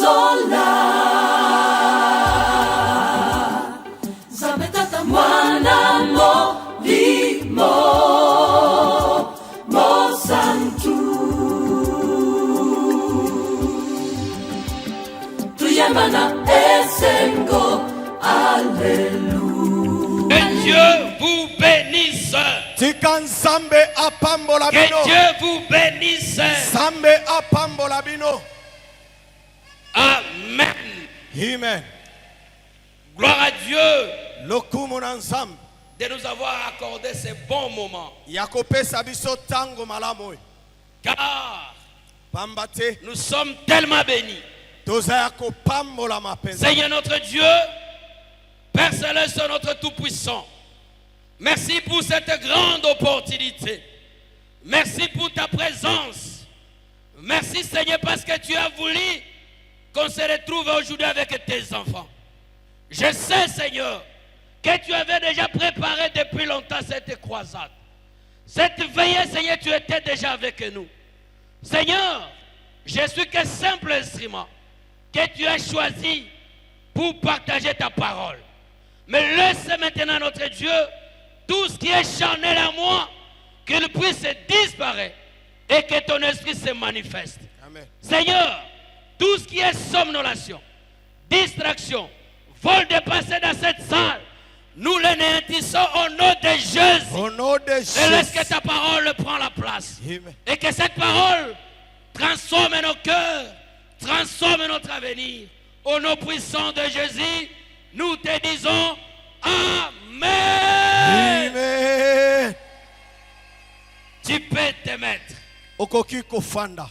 Zola Zabetata Mwana Molimo Mosantu Tuyemana Esengo Alléluia. Que Dieu vous bénisse. Que Dieu vous bénisse. Amen. Amen. Gloire à Dieu de nous avoir accordé ces bons moments. Car nous sommes tellement bénis. Seigneur notre Dieu, Père Céleste, notre Tout-Puissant, merci pour cette grande opportunité. Merci pour ta présence. Merci Seigneur parce que tu as voulu qu'on se retrouve aujourd'hui avec tes enfants. Je sais Seigneur que tu avais déjà préparé depuis longtemps cette croisade. Cette veillée Seigneur, tu étais déjà avec nous. Seigneur, je suis que simple instrument que tu as choisi pour partager ta parole. Mais laisse maintenant notre Dieu tout ce qui est charnel à moi, qu'il puisse disparaître et que ton esprit se manifeste. Amen. Seigneur, tout ce qui est somnolation, distraction, vol de passer dans cette salle, nous l'anéantissons au nom de Jésus. Au nom de Jésus. Et laisse que ta parole prenne la place. Amen. Et que cette parole transforme nos cœurs, transforme notre avenir. Au nom puissant de Jésus, nous te disons Amen. Amen. Tu peux te mettre. Okoki kofanda.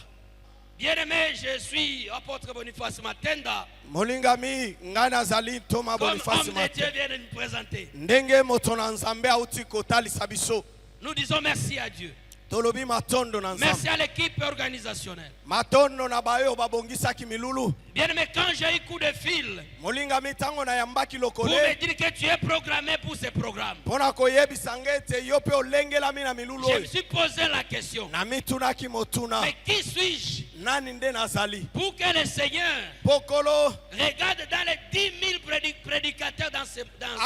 Bien-aimé, je suis apôtre Boniface Matenda. Molingami ngana zali Thomas Comme Boniface homme de Dieu Matenda. vient de nous présenter. Ndenge motona nzambe auti kotali sabiso. Nous disons merci à Dieu. Tolobi matondo na nzambe. Merci à l'équipe organisationnelle. Matondo na bayo babongisa kimilulu. Bien-aimé, quand j'ai eu coup de fil Molingami tango na yambaki pour me lokole. dire que tu es programmé pour ce programme, Pona koyebisa ngete yope olengela mina milulu. je me suis posé la question. Na mituna kimotuna. Mais qui suis-je Nani nde nazali? pour que le Seigneur Pokolo regarde dans les 10 000 prédicateurs dans ce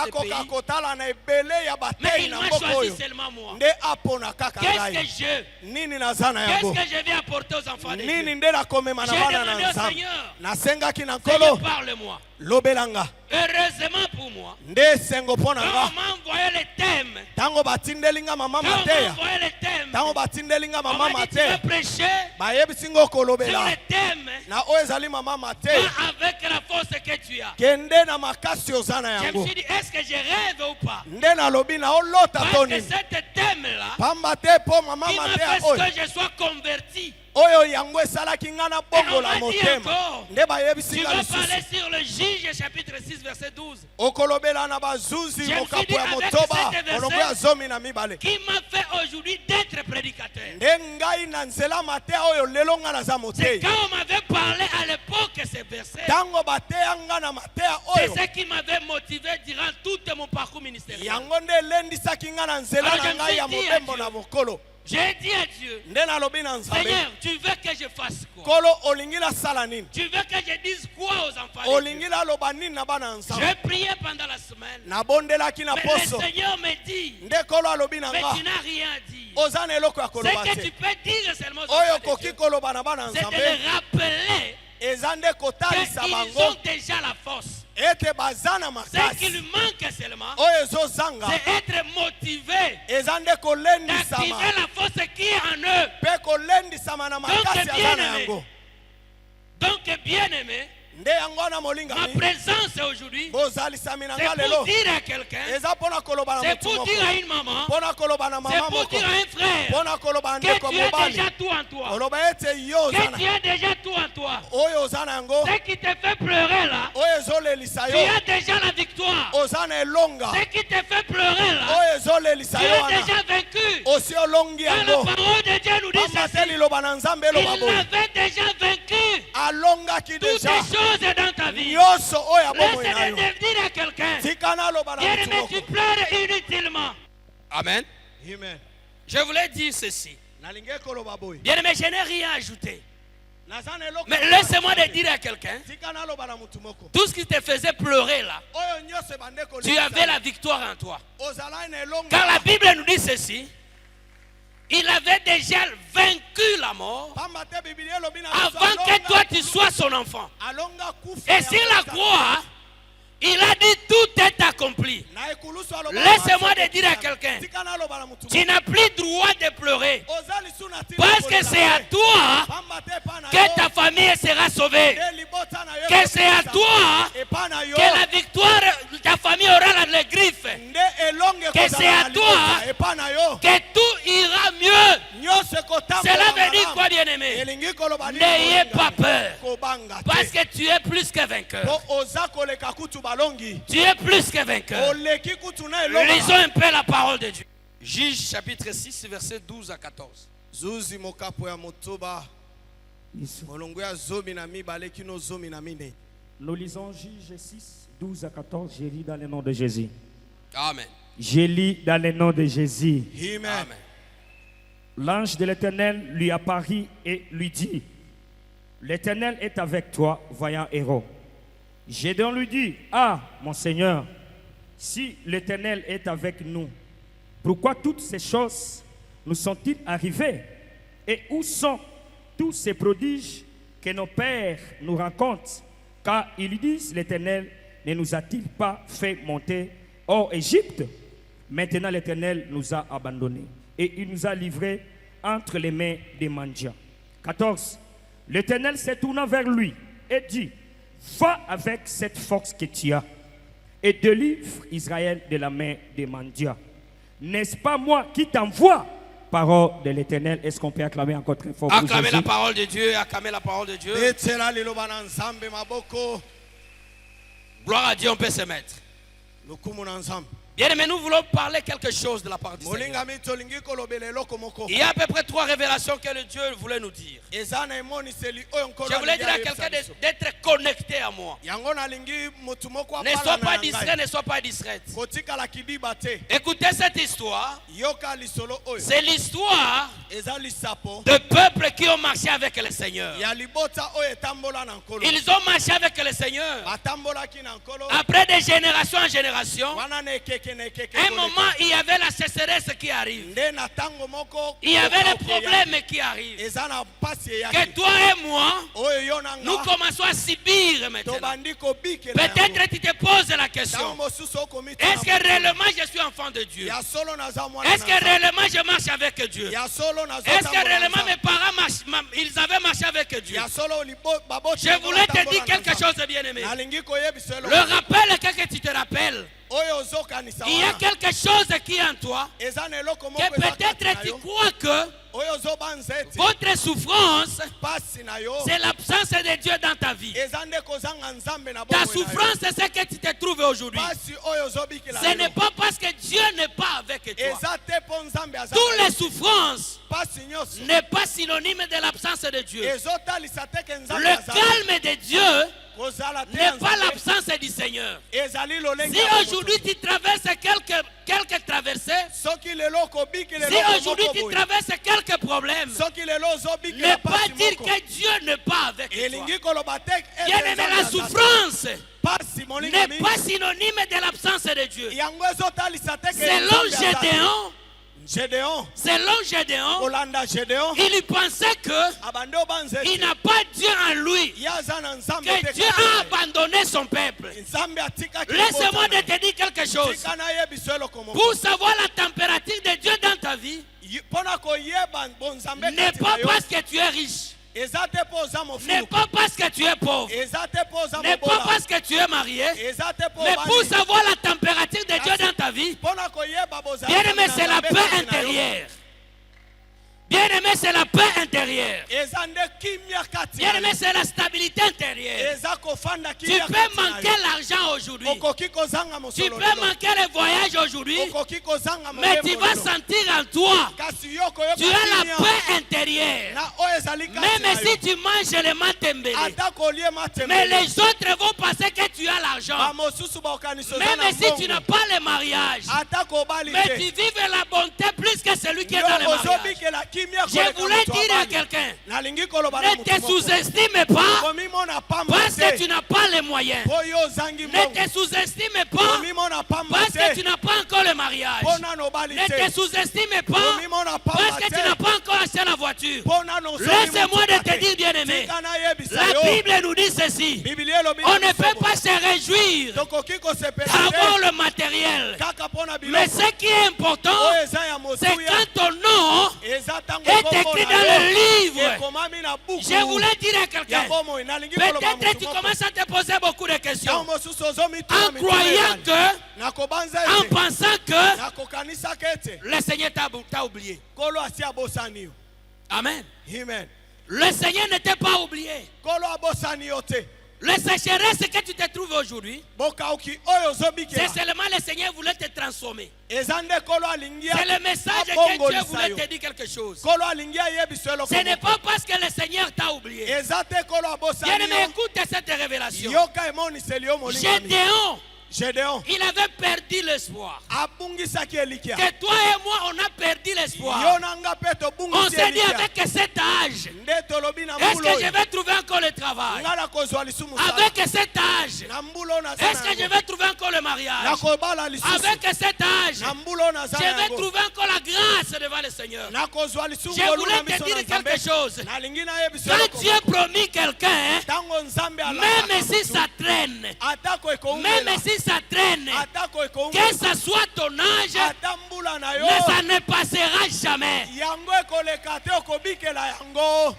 ako pays, kakotala na ebele ya mais batei il na m'a mboko choisi oyo. seulement moi. Nde apona kaka Qu'est-ce ngai. que je Nini nazana Qu'est-ce yango? que je vais apporter aux enfants de Nini Dieu? nde nakomema na J'ai bana demandé na au nzambe. Seigneur, Nasengaki na Seigneur, nkolo parle-moi. lobelanga. Heureusement pour moi, Nde sengo mpona quand nga. on m'a envoyé les thèmes, Tango batindelinga mama quand on m'a mateya. envoyé les thèmes, Tango batindelinga on mama m'a dit tu vas mateya. prêcher Bayebisi ngo sur kolobela. les thèmes, Na oyo ezali mama mateya. pas avec la force que tu as. Kende na makasi oza na Je me yango. suis dit, est-ce que je rêve ou pas? Nde nalobi na olota Parce to que nini. cette thème-là, Pamba te po mama qui m'a mateya fait oyo. ce que je sois converti. Oyo yango esalaki nga na Et on bongola m'a dit motema. encore, Nde bayebisi tu nga vas lisusu. parler sur le Juge chapitre 6 verset 12. Okolobela na bazuzi Je me suis mokapo dit ya avec motoba cet verset, molongo ya zomi na mibale. Qui m'a fait aujourd'hui d'être prédicateur. Nde ngai na nzela mateya oyo lelo nga naza C'est moteyi. quand on m'avait parlé à l'époque ces versets, Tango bateya nga na mateya c'est oyo. ce qui m'avait motivé durant tout mon parcours ministériel. Yango nde elendisaki nga na nzela Alors je na me ngai suis ya dit à mobembo Dieu, na mokolo. J'ai dit à Dieu, Nde nalobi na nzambe. Seigneur, tu veux que je fasse quoi? Kolo olingi nasala nini? Tu veux que je dise quoi aux enfants de Dieu? Olingi naloba nini na bana ya nzambe? J'ai prié pendant la semaine. Nabondelaki na Mais le poso. Seigneur me dit, Nde kolo alobi na mais nga. tu n'as rien dit. Oza na eloko ya Ce koloba que tu te. peux dire seulement aux Oyo enfants de koki Dieu, koloba na bana ya c'est de nzambe. les rappeler Eza nde kotalisa qu'ils bango. ont déjà la force. Ete baza na Ce qui lui makasi. manque seulement, Oyo ezozanga. c'est être motivé Eza nde kolendisama. d'activer la force qui est en eux. Mpe kolendisama na makasi aza bien na aimé. yango. Donc, bien aimé, Nde yango wana ma molingami. présence aujourd'hui, Bozalisami na c'est nga pour lelo. dire à quelqu'un, Eza mpona koloba na c'est motu pour moko. dire à une maman, Mpona koloba na c'est mama pour moko. dire à un frère Mpona koloba na que ndeko tu as mobali. déjà tout en toi. Oloba ete yo oza Que na. tu as déjà tout en toi. Oyo oza na yango. Ce qui te fait pleurer là, Oyo ezolelisa tu yo. as déjà la victoire. Oza na elonga. Ce qui te fait pleurer là, Oyo ezolelisa tu yo as wana. déjà vaincu. Osi olongi Quand la yango. parole de Dieu nous dit Pamba te ceci, liloba na nzambe il eloba boye. avait déjà vaincu Alongaki toutes les deja. choses dans ta vie. Nyonso oyo abomoyi na Laisse yo. de dire à quelqu'un, Tika naloba na bien motu aimé, moko. tu pleures inutilement. Amen. Amen. Je voulais dire ceci. Nalingi koloba boye. Bien aimé, je n'ai rien ajouté. naza na eloko Mais laisse-moi te dire à quelqu'un, tika naloba na mutu moko tout ce qui te faisait pleurer là, oyo nyonso ebande tu avais la victoire en toi. ozala na elongo Car la Bible nous dit ceci, il avait déjà vaincu la mort pamba te biblia elobi na avant que toi tu sois son enfant. alonga kufa Et sur la croix, il a dit tout est accompli. na ekulusu aloba Laisse-moi te dire à quelqu'un, tika naloba na mutu tu n'as plus droit de pleurer. ozali suna tina Parce que c'est à toi pamba te pa na que ta famille sera sauvée. nde libota na yo Que c'est à toi epa na yo que la victoire, ta famille aura les griffes. nde elonge Que c'est à kozala na toi libota epa na yo que tout ira mieux. nyonso ekotambola Cela veut dire malamu. quoi, bien-aimé? elingi koloba nini N'ayez kolinga? pas peur. kobanga Parce te que tu es plus que vainqueur. po oza koleka kutu balongi Tu es plus que vainqueur. oleki kutu na elonga Lisons un peu la parole de Dieu. Juge chapitre 6, versets 12 à 14. zuzi mokapo ya motoba molongo ya zomi na mibale kino zomi na mine Nous lisons Juge 6, 12 à 14. Je lis dans le nom de Jésus. Amen. Je lis dans le nom de Jésus. amen Amen. L'ange de l'Éternel lui apparut et lui dit, l'Éternel est avec toi, vaillant héros. Gédéon lui dit, ah, mon Seigneur, si l'Éternel est avec nous, pourquoi toutes ces choses nous sont-ils arrivées? Et où sont tous ces prodiges que nos pères nous racontent? Car ils disent, l'Éternel ne nous a-t-il pas fait monter hors Égypte? Maintenant l'Éternel nous a abandonnés et il nous a livrés entre les mains des mendiants. 14. L'Éternel se tourna vers lui et dit, va avec cette force que tu as et délivre Israël de la main des mendiants. N'est-ce pas moi qui t'envoie? Parole de l'Éternel. Est-ce qu'on peut acclamer encore très fort pour Acclamez la Jésus? parole de Dieu, acclamez la parole de Dieu. betela liloba na nzambe maboko Gloire à Dieu, on peut se mettre. lokumu na nzambe Bien, mais nous voulons parler quelque chose de la part du Seigneur. molingami tolingi kolobela eloko moko Il y a à peu près 3 révélations que le Dieu voulait nous dire. eza na emoniseli oyo nkolo Je voulais alingi dire à ayebisa quelqu'un biso. d'être connecté à moi. yango nalingi motu moko Ne sois apalana pas na distrait, ngai ne sois pas distraite. kotikala kibiba te Écoutez cette histoire. yoka lisolo oyo C'est l'histoire eza lisapo de peuples qui ont marché avec le Seigneur. ya libota oyo etambola na nkolo Ils ont marché avec le Seigneur. batambolaki na nkolo Après de génération en génération, wana na ekeke na ekeke un koleka. moment, il y avait la sécheresse qui arrive. nde na ntango moko Il y avait les kokauka problèmes qui arrivent. eza na mpasi Que eyaki toi et moi, oyo yo na nous nga commençons à subir maintenant. tobandi kobikela Peut-être tu te poses la question. ntango mosusu okomitana Est-ce que réellement je suis enfant de Dieu? ya solo naza mwana Est-ce que réellement je marche avec Dieu? ya solo Est-ce que réellement mes parents ils avaient marché avec Dieu? ya solo baboti Je voulais te dire quelque chose de bien aimé. nalingi koyebisa Le rappel que tu te rappelles, oyo ozokanisa il y a quelque chose qui est en toi eza na eloko moko que peut-être tu crois que oyo ozobanza ete votre souffrance, pasi na yo c'est l'absence de Dieu dans ta vie. eza nde kozanga nzambe na Ta bomoi na yo. souffrance, c'est ce que tu te trouves aujourd'hui. pasi oyo ozobikela Ce n'est pas parce que Dieu n'est pas avec toi. eza te mpo nzambe aza Toutes na les yo. souffrances pasi nyonso n'est pas synonyme de l'absence de Dieu. ezotalisa te ke nzambe Le aza calme de Dieu kozala te n'est pas nzambe. l'absence du Seigneur. ezali lolenge Si ya moto. aujourd'hui tu traverses quelques traversées, soki lelo okobikela si eloko aujourd'hui moko tu boye, traverses quelques problèmes, soki lelo ne ozobikela pas pasi dire moko que Dieu n'est pas avec toi. elingi koloba te ete Bien aimé, nzambe la aza te. souffrance pasi n'est molingami pas synonyme de l'absence de Dieu. yango ezotalisa te ke Selon nzambe aza te. Gédéon, Gédéon Gédéon, kolanda Gédéon il pensait que abande obanza il ete n'a pas Dieu en lui, ye aza na nzambe que te Dieu kaka a ye. abandonné son peuple. nzambe atikaki Laisse-moi libota de te dire quelque na- chose. tika nayebiso eloko moko Pour savoir la température de Dieu dans ta vie, mpona koyeba bonzambe n'est kati na pas yo parce que tu es riche, eza te mpo oza n'est mofulu pas parce que tu es pauvre, eza te mpo oza n'est pas mobola parce que tu es marié, eza te mpo mais pour obali. savoir la température de Dieu dans ta vie, mpona koyeba bozali bien aimé, na c'est la Nzambe paix kati na yo. intérieure. Bien aimé, c'est la paix intérieure. eza nde kimia kati Bien na aimé, yo. c'est la stabilité intérieure. eza kofanda Tu kimia peux kati na manquer yo. l'argent aujourd'hui, okoki kozanga tu mosolo peux lelo. manquer le voyage aujourd'hui, okoki kozanga mais tu molemo vas lelo. sentir en toi, kasi yo koyoka tu as la kimia paix intérieure. na oyo ezali kati na Même yo. si tu manges le matin matembele. atako olie matembele. Mais les autres vont penser que tu as l'argent. Bamosusu baokanisoza Même na si tu mbongo. n'as pas le mariage. atako obali Mais te. tu vives la bonté plus que celui qui est dans le Yo mariage. ozobikela kimia Je koleka voulais moto dire à abali. quelqu'un, nalingi koloba na ne moto te moko. sous-estime pas komimona pamba parce que te. tu n'as pas les moyens. po yo ozangi Ne mbongo. te sous-estime pas komimona pamba parce que tu te. n'as pas encore le mariage. po nano obali Ne te te. sous-estime pas komimona parce pamba que tu n'as te. pas encore acheté la voiture. po nano osomi Laisse-moi de motuka te dire, bien-aimé, tika nayebisa la yo. Bible nous dit ceci. Biblia elobi On na ne peut biso pas se réjouir tokoki kosepela d'avoir te le matériel. kaka mpo na Mais biloko ce qui est important, oyo eza ya c'est motuya quand ton nom eza ntango est kombo écrit na dans yo le livre. ekomami na buku Je voulais dire à ya quelqu'un, bomoi nalingi koloba peut-être motu tu moko. commences à te poser beaucoup de ntango questions mosusu ozomituna en croyant que, nakobanza en ete pensant que nakokanisaka ete le Seigneur t'a oublié. kolo asi abosani yo. Amen. Amen. Le Seigneur ne t'a pas oublié. kolo abosani yo te. Le sécheresse que tu te trouves aujourd'hui, bokauki oyo c'est ozobikela seulement le Seigneur voulait te transformer. eza nde kolo alingi C'est le message que Dieu voulait te dire quelque chose. kolo alingi ayebiso eloko Ce n'est moko. pas parce que le Seigneur t'a oublié. eza te kolo abosani Bien-aimé, yo. écoute cette révélation. yoka emoniseli yo molingami. Gédéon, Gédéon il avait perdu l'espoir. abungisaki elikia. Que toi et moi, on a perdu yo l'espoir. na nga mpe On tobungisi s'est dit elikia. avec cet âge, nde tolobi na est-ce mbula que je oyo vais trouver encore le travail? nga nakozwa lisumu sala. Avec cet âge, na mbula oyo naza est-ce na que je yango. vais trouver encore le mariage? nakobala lisusu Avec cet âge, na mbula oyo naza je na vais yango. trouver encore la grâce devant le Seigneur. nakozwa lisumu Je olu voulais na te miso na dire Nzambe. quelque chose. nalingi nayebiso Quand eloko Dieu moko. promis quelqu'un, ntango nzambe même si ça traîne, atako même ekoumela si ça traîne, atako que ekoumela ça soit ton âge, ata mbula na yo mais ça ne passera jamais. yango ekoleka te okobikela yango.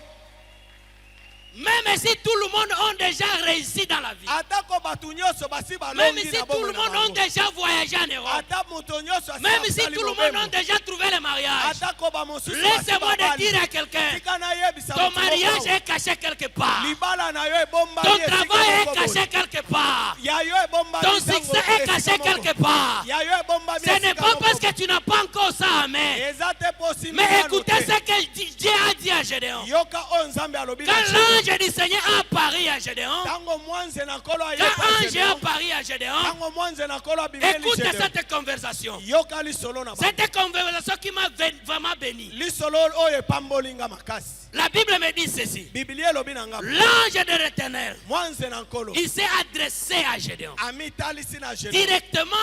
Même si tout le monde a déjà réussi dans la vie, atako bato nyonso basi même balongi si na tout bongo le na monde a bango. déjà voyagé en Europe, ata moto nyonso asi même si asali tout le monde a mobembo. déjà trouvé le mariage, atako bamosusu basi laisse-moi te babali. dire à quelqu'un, tika nayebisa ton moto mariage moko. est caché quelque part, libala na yo ebombami ton esika travail moko est boye. caché quelque part, ya yo ebombami ton ntango succès est esika caché moko. quelque part. ya yo ebombami Ce n'est esika pas moko parce que boye. tu n'as pas encore ça à main. eza te possible Mais nano écoutez te. ce que Dieu a dit à Gédéon. yoka oyo nzambe alobi na Quand Gédéon. l'ange du Seigneur a apparu à Gédéon, ntango mwanze na nkolo quand ayeba l'ange a Gédéon, apparu à Gédéon, ntango mwanze na nkolo abimeli écoute Gédéon, cette conversation. yoka lisolo na bango. Cette conversation qui m'a vraiment béni. lisolo oyo epambolinga makasi. La Bible me dit ceci. biblia elobi na nga L'ange de l'Éternel, mwanze na nkolo il s'est adressé à Gédéon. amitalisi na Gédéon. Directement,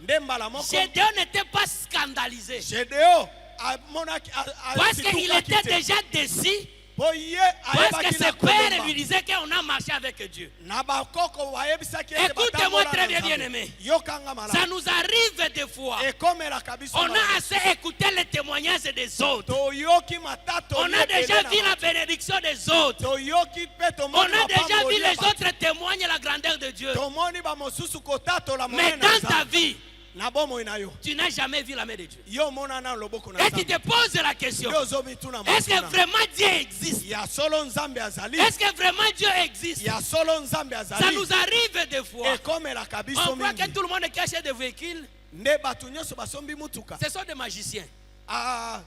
nde mbala moko Gédéon n'était pas scandalisé. Gédéon amonaki Parce qu'il était déjà déçu. po ye Parce que ayebaki ses na pères kolomba. lui disaient qu'on a marché avec Dieu. na bakoko bayebisaki ete Écoutez-moi batambola très na bien, Nzambe. bien-aimé. yokanga Ça malamu nous arrive des fois. ekomelaka biso On malamu. a assez écouté les témoignages des autres. toyoki matato On a déjà vu la bénédiction des autres. toyoki mpe On tomoni a déjà mapamboli vu ya les bato. autres témoigner la grandeur de Dieu. tomoni bamosusu kotatola Mais monene na dans ta Nzambe. vie, na bomoi na yo tu n'as jamais vu la main de Dieu. yo omona na loboko na Et tu Nzambe. te poses la question, nde ozomituna est-ce que motuna. vraiment Dieu existe? ya solo nzambe azali Est-ce que vraiment Dieu existe? ya solo nzambe Ça azali nous arrive des fois. ekomelaka biso On croit que mingi tout le monde cache des véhicules. nde bato nyonso basombi mutuka. Ce sont des magiciens.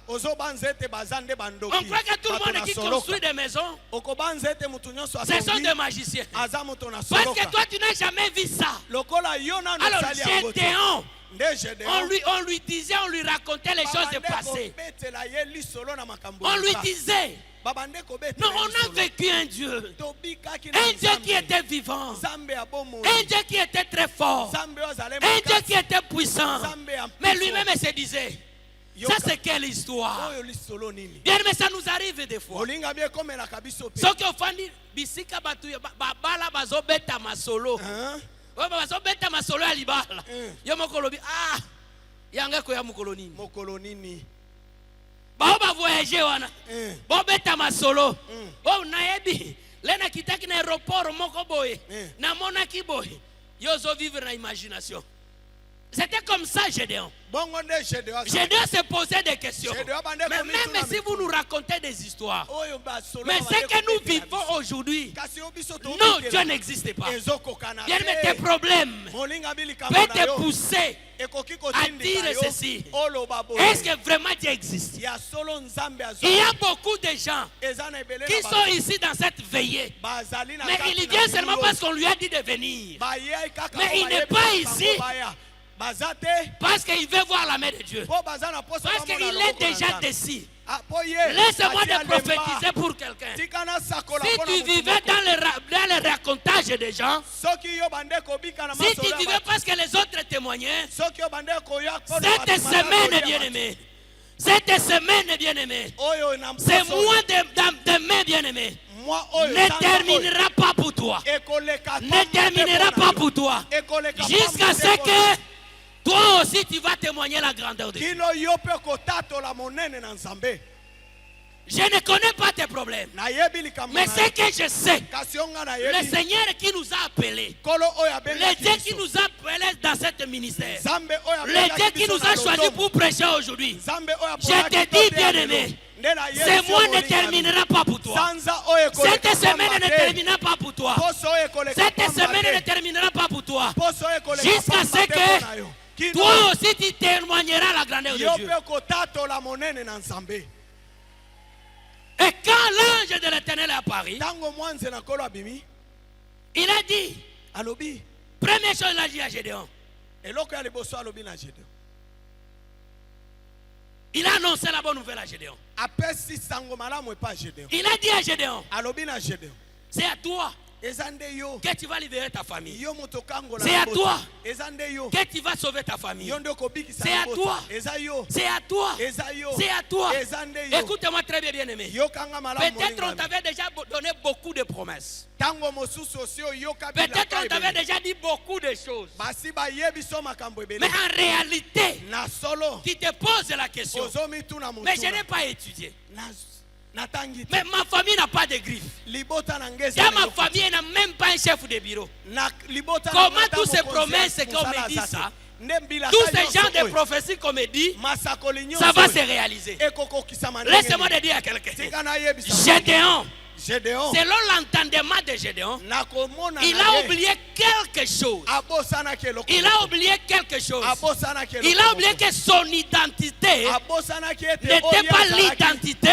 ozobanza ete baza nde bandoki On croit que tout le bato monde qui nasoloka. construit des maisons, okobanza ete mutu nyonso ce sont asombi des magiciens. aza moto na Parce que soloka toi, tu n'as jamais vu ça. lokola yo nano Alors, osali yango te. Gédéon, nde Gédéon on lui disait, on lui racontait les choses babande passées. kobetela ye lisolo na makambo On lui luka. disait, babande kobetela non, ye on a lisolo. vécu un Dieu. tobikaki na Un Dieu Nzambe. qui était vivant. nzambe ya bomoi Un Dieu qui était très fort. nzambe oyo azali Un Dieu makasi. qui était puissant. nzambe ya Mais mpiso. lui-même se disait, ça Yoka. c'est quelle histoire? oyo lisolo nini Bien, mais ça nous arrive des fois. olingami ekomelaka biso pe Soki ofandi bisika batu babala bazobeta masolo. Hein? Oyo bazobeta masolo ya libala. Yo moko lobi yanga ko ya mokolo nini. mokolo nini Bao ba voyager wana. Eh. Bobeta masolo. Oh nayebi. Lena kitaki na aéroport moko boye. Eh. Na monaki boye. Yo zo vivre na imagination. C'était comme ça, Gédéon. bongo nde Gédéon azalaki. Gédéon se posait des questions. Gédéon bande Mais komituna même si vous mituna. nous racontez des histoires, Oyo basolo mais bande ce que nous komitela vivons biso. aujourd'hui, Kasi yo biso non, tobikela. Dieu n'existe pas. Ezokokana Bien, mais te. tes problèmes Molinga bilikambo peut na te yo. pousser Ekoki à kotindika dire yo. ceci. Oloba boye. Est-ce que vraiment Dieu existe? Ya solo nzambe Il y azo. a beaucoup de gens Eza na ebele qui na sont ici dans cette veillée. bazali na Mais kati il na vient seulement bulo. parce qu'on lui a dit de venir. Bayai kaka Mais po il n'est bayebi pas bango ici. baya. Baza te. Parce qu'il veut voir la main de Dieu. Po baza na posa Parce bamona qu'il est loboko na déjà Nzambe. décis. Ah, po ye. Laisse-moi Ati de alemba. prophétiser pour quelqu'un. Tika na sakola Si mpona tu motu vivais moko. dans le racontage des gens, Soki yo bande kobika na si masolo tu ya vivais bato. parce que les autres témoignaient, Soki yo bande koya mpona cette bato malamu semaine, kolia bien-aimé, cette semaine, bien-aimé, bato. Oyo na ce mposo mois de mai, bien-aimé, moi oyo ne sanza terminera pas pour toi. oyo. Ekoleka Ne pamba te terminera mpona pas yo. pour toi. Ekoleka Jusqu'à pamba ce te mpona yo. que toi aussi tu vas témoigner la grandeur de Dieu. kino yo mpe kotatola monene na nzambe. Je ne connais pas tes problèmes. Nayebi likambo Mais na ce yo. que je sais, Kasi yo nga le nayebi. Seigneur qui nous a appelés, Kolo oyo le abengaki Dieu qui biso. nous a appelés dans cette ministère, Nzambe oyo le Dieu abengaki qui biso nous na a choisis lotomo. pour prêcher aujourd'hui, Nzambe oyo je apolaki te to dis, te bien-aimé, lelo. Nde nayebi ce so mois ne molingami. terminera pas pour toi. Sanza oyo ekoleka Cette semaine pamba ne te. terminera pas pour toi. Poso oyo ekoleka Cette pamba semaine te. ne terminera pas pour toi. Poso oyo ekoleka Jusqu'à pamba ce te mpona yo. que Kino toi aussi tu témoigneras la grandeur de yo Dieu. mpe kotatola monene na nzambe. Et quand l'ange de l'Éternel est apparu, Ntango mwanze na kolo abimi il a dit, alobi première chose, il a dit à Gédéon, eloko ya liboso alobi na Gédéon. il a annoncé la bonne nouvelle à Gédéon. Apesi sango malamu epa Gédéon. Il a dit à Gédéon, Alobi na Gédéon. c'est à toi Eza nde yo. que tu vas libérer ta famille. Yo moto kangola. C'est à mabota. toi. Eza nde yo. Que tu vas sauver ta famille. Yo nde okobikisa C'est à mabota. toi. Eza yo. C'est à toi. Eza yo. C'est à toi. Eza nde yo. Écoute-moi très bien, bien-aimé. Yo kanga malamu Peut-être on molingami. t'avait déjà donné beaucoup de promesses. Tango mosusu osio yo kabila. Peut-être on t'avait déjà dit beaucoup de choses. Basi bayebi so makambo ebele. Mais en réalité, Na solo. tu te poses la question. Ozomi tuna mutuna. Mais je n'ai pas étudié. Natangi. Mais ma famille n'a pas de griffes. Libota na ngezi. Dans ma famille, n'a même pas un chef de bureau. Na libota. Comment tous ces promesses qu'on me dit ça, tous ces gens de prophéties qu'on me dit, ça va se réaliser. Laisse-moi te dire à quelqu'un. Gédéon, Gédéon, selon l'entendement de Gédéon, nakomona il na a ye. oublié quelque chose. Abosanaki eloko Il a oublié quelque chose. Abosanaki eloko Il a oublié que son identité Abosanaki ete n'était oyo pas azalaki. l'identité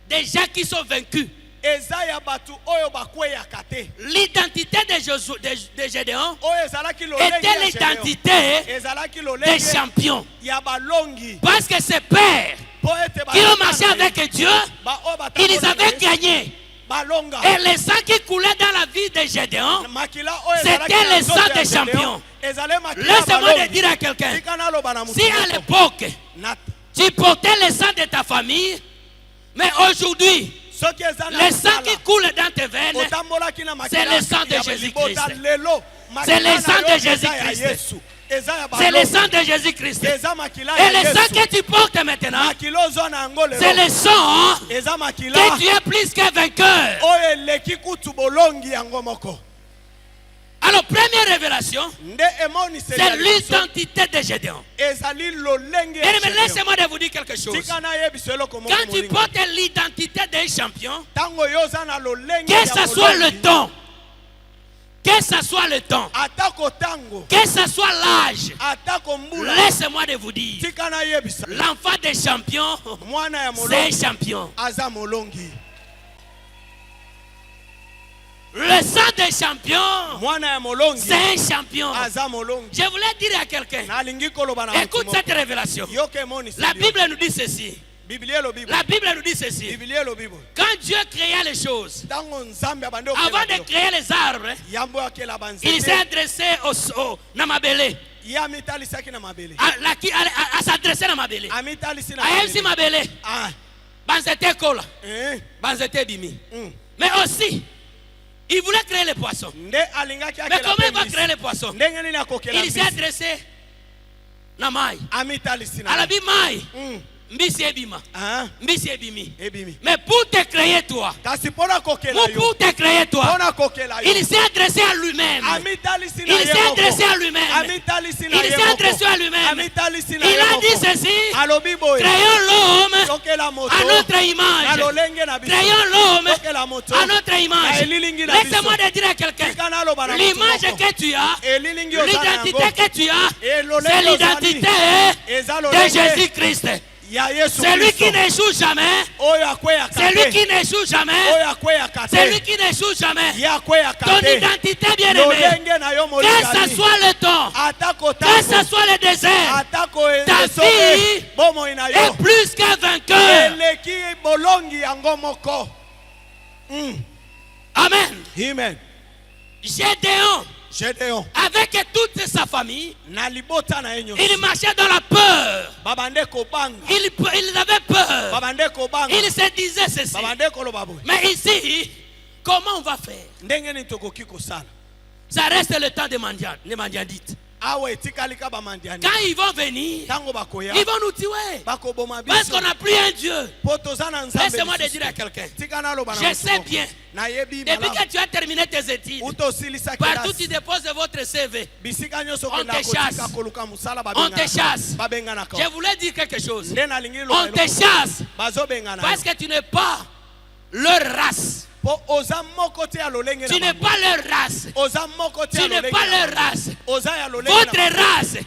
des gens qui sont vaincus. Eza ya batu oyo bakweyaka te. L'identité de Gédéon Oyo ezalaki lolenge était ya Gédéon. l'identité Ezalaki des lolenge champions. ya balongi. Parce que ses pères Po ete qui ont balonga marché na ye. avec Dieu, Ba oyo batambola ils na avaient ye. gagné. Balonga. Et le sang qui coulait dans la vie de Gédéon, Makila oyo c'était ezalaki na le nzoto sang ya des Gédéon. champions. Ezale makila laisse-moi te balongi. dire à quelqu'un, Tika naloba na mutu si à moko. l'époque, Na- tu portais le sang de ta famille, mais aujourd'hui, soki eza na le sang misala, qui coule dans tes veines, otambolaki na makila c'est le sang de ya Jésus-Christ. libota lelo, C'est le makila sang na de yo eza ya Jésus-Christ. Yesu. Eza ya c'est le balongi. sang de Jésus-Christ. Eza makila Et ya le sang Yesu. que tu portes maintenant, Makila ozwa na yango lelo. c'est le sang Eza makila que tu es plus que vainqueur. oyo eleki kutu bolongi yango moko. Alors, première révélation, Nde emoniseli c'est ya liboso. l'identité de Gédéon. Ezali lolenge ya Bien, mais Gédéon. laissez-moi de vous dire quelque chose. Tika nayebiso eloko moko Quand tu molinga. portes l'identité d'un champion, Tango yo oza na lolenge que ya ce soit le bolongi, temps, que ce soit le temps, atako tango, que ce soit l'âge, atako mbula, laissez-moi de vous dire, tika nayebisa. l'enfant des champions, Mwana ya c'est un molongi champion. aza molongi. Le sang des champions, Mwana ya molongi c'est un champion. aza molongi. Je voulais dire à quelqu'un, Nalingi koloba na mutu écoute moko. cette révélation. Yoke emoniseli La yo. Bible nous dit ceci. Biblia elobi bo. La Bible nous dit ceci. Biblia elobi bo. Quand Dieu créa les choses, Tango nzambe abande avant okela de créer les arbres, yambo akela il s'est banzete. adressé au Namabele. Ya mitalisaki na mabele. À s'adresser à Mabele. Amitalisi na Ayemsi mabele. Mabele. Ah. Banzete Kola. Banzete Bimi. Mais aussi, il voulait créer les poissons. Nde alingaki Mais akela comment il va pembisi. créer les poissons? Ndenge nini akokela Il s'est mbisi. adressé na Mai. Amitalisi na À la mabele. vie Mai. Mbisi ebima. Hein? Mbisi ebimi. Ebimi. Mais pour te créer toi, Kasi pona kokela yo. pour te créer toi, Pona kokela yo. il s'est adressé à lui-même. Amitalisi na Il s'est adressé à lui-même. Amitalisi na Il s'est adressé à lui-même. Amitalisi na Il a dit ceci: Alobi boy. créons l'homme Tokela moto. à notre image. Na lolenge na biso. Créons l'homme Tokela moto. à notre image. Elilingi na biso. Laisse-moi te dire à quelqu'un, Tikana loba na l'image moto. que tu as, Elilingi ozana l'identité yango. que tu as, Et lolenge c'est ozani. l'identité Eza de lolenge Jésus-Christ. ya Yesu C'est lui Kristo. qui n'échoue jamais. Oyo akweya C'est lui kate. qui n'échoue jamais. Oyo akweya kate. C'est lui qui n'échoue jamais. Ya akweya Ton kate. identité bien-aimée, Lolenge na yo que molingani. ce soit le temps, Atako que tako. ce soit le désert, Atako ta vie bomo ina yo. est plus qu'un vainqueur. Eleki bolongi yango moko. Amen. Amen. Gédéon, Gédéon. avec toute sa famille, Na libota na enyo. il marchait dans la peur. Babande ko banga. Il avait peur. Babande ko banga. Il se disait ceci. Babande ko lobabo. Mais ici, comment on va faire? Ndenge ni tokoki kosala. Ça reste le temps des mendiandites. Awa etikali ka bamandiani. Quand ils vont venir, Tango bakoya. ils vont nous tuer. Bako boma Parce biso. qu'on n'a plus un Dieu. Poto zana nzambe. Laisse-moi te lisusu. dire à quelqu'un. Tikana loba na Je moto sais moko. bien. Na yebi Depuis malamu. que tu as terminé tes études, Uto silisa partout tu kelasi. déposes votre CV. Bisika nyoso On kenda te chasse. kotika koluka musala On te chasse. babengana ka. Je voulais dire quelque chose. Nde na lingi On te chasse Bazo bengana. parce que tu n'es pas leur race. Po oza moko te ya lolenge Tu na n'es bango. pas leur race. Oza moko te Tu ya n'es lolenge pas na leur bango. race. Oza ya lolenge na Votre bango. race,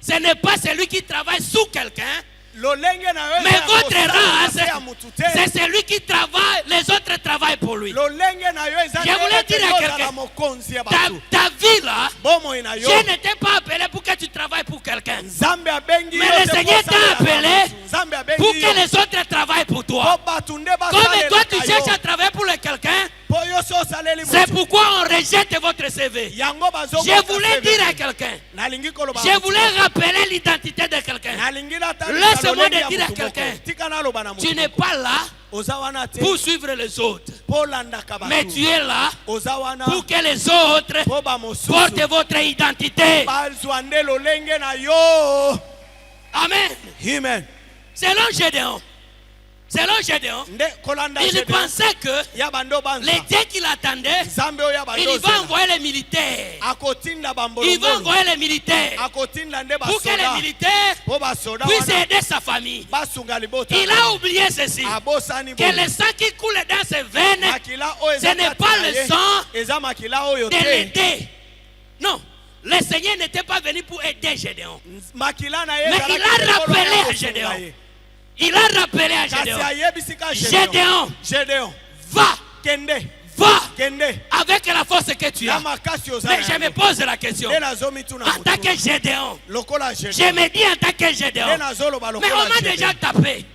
ce n'est pas celui qui travaille sous quelqu'un, Lolenge na yo mais eza ya votre kosala race, na se ya mutu te. c'est celui qui travaille, les autres travaillent pour lui. Lolenge na yo eza Je voulais te dire à yo quelqu'un, ozala mokonzi ya Ta, bato. ta vie là, Bomo ina yo. je n'étais pas appelé pour que tu travailles pour quelqu'un, Nzambe abengi mais yo le te Seigneur kosala t'a na appelé bato. Nzambe abengi pour yo. que les autres travaillent pour toi. Po bato nde Comme basalela toi tu na cherches yo. à travailler pour quelqu'un, Po yo so osaleli c'est mutu. pourquoi on rejette votre CV. Yango bazo Je voulais dire à quelqu'un, nalingi koloba. je voulais rappeler l'identité de quelqu'un. Nalingi na tali. Laisse-moi te dire à quelqu'un, Tika na loba na mutu. tu n'es pas là Oza wana te. pour suivre les autres, Po landa ka bato. mais tu es là Oza wana. pour que les autres Po ba mosusu. portent votre identité. Bazwa nde lolenge na yo. Amen. Amen. Selon Gédéon, Nde kolanda il Gédéon. pensait que Ya bando banza. les dieux qui l'attendaient, Nzambe oyo ya bando il va zela. envoyer les militaires. Akotinda Il va bambolongo. envoyer les militaires Akotinda nde pour que les basoda. militaires Po basoda puissent wana. aider sa famille. Basunga libota. Il a oublié ceci, Abosani que le sang qui coule dans ses veines, makila oyo ce n'est pas le sang eza makila oyo de te. l'aider. Non, le Seigneur n'était pas venu pour aider Gédéon. Makila na ye Mais ezalaki il a ekolo rappelé ya à kosunga Gédéon. ye. Il a rappelé à Kasi Gédéon, ayebisika Gédéon, Gédéon. va, Kende. va, Kende. avec la force que tu Na as. makasi oza Mais na je me yango. pose la question, Nde nazomituna en tant motu. que Gédéon, Lokola je Gédéon. me dis en tant que Nde Gédéon, nazoloba mais on lokola m'a déjà Gédéon. tapé,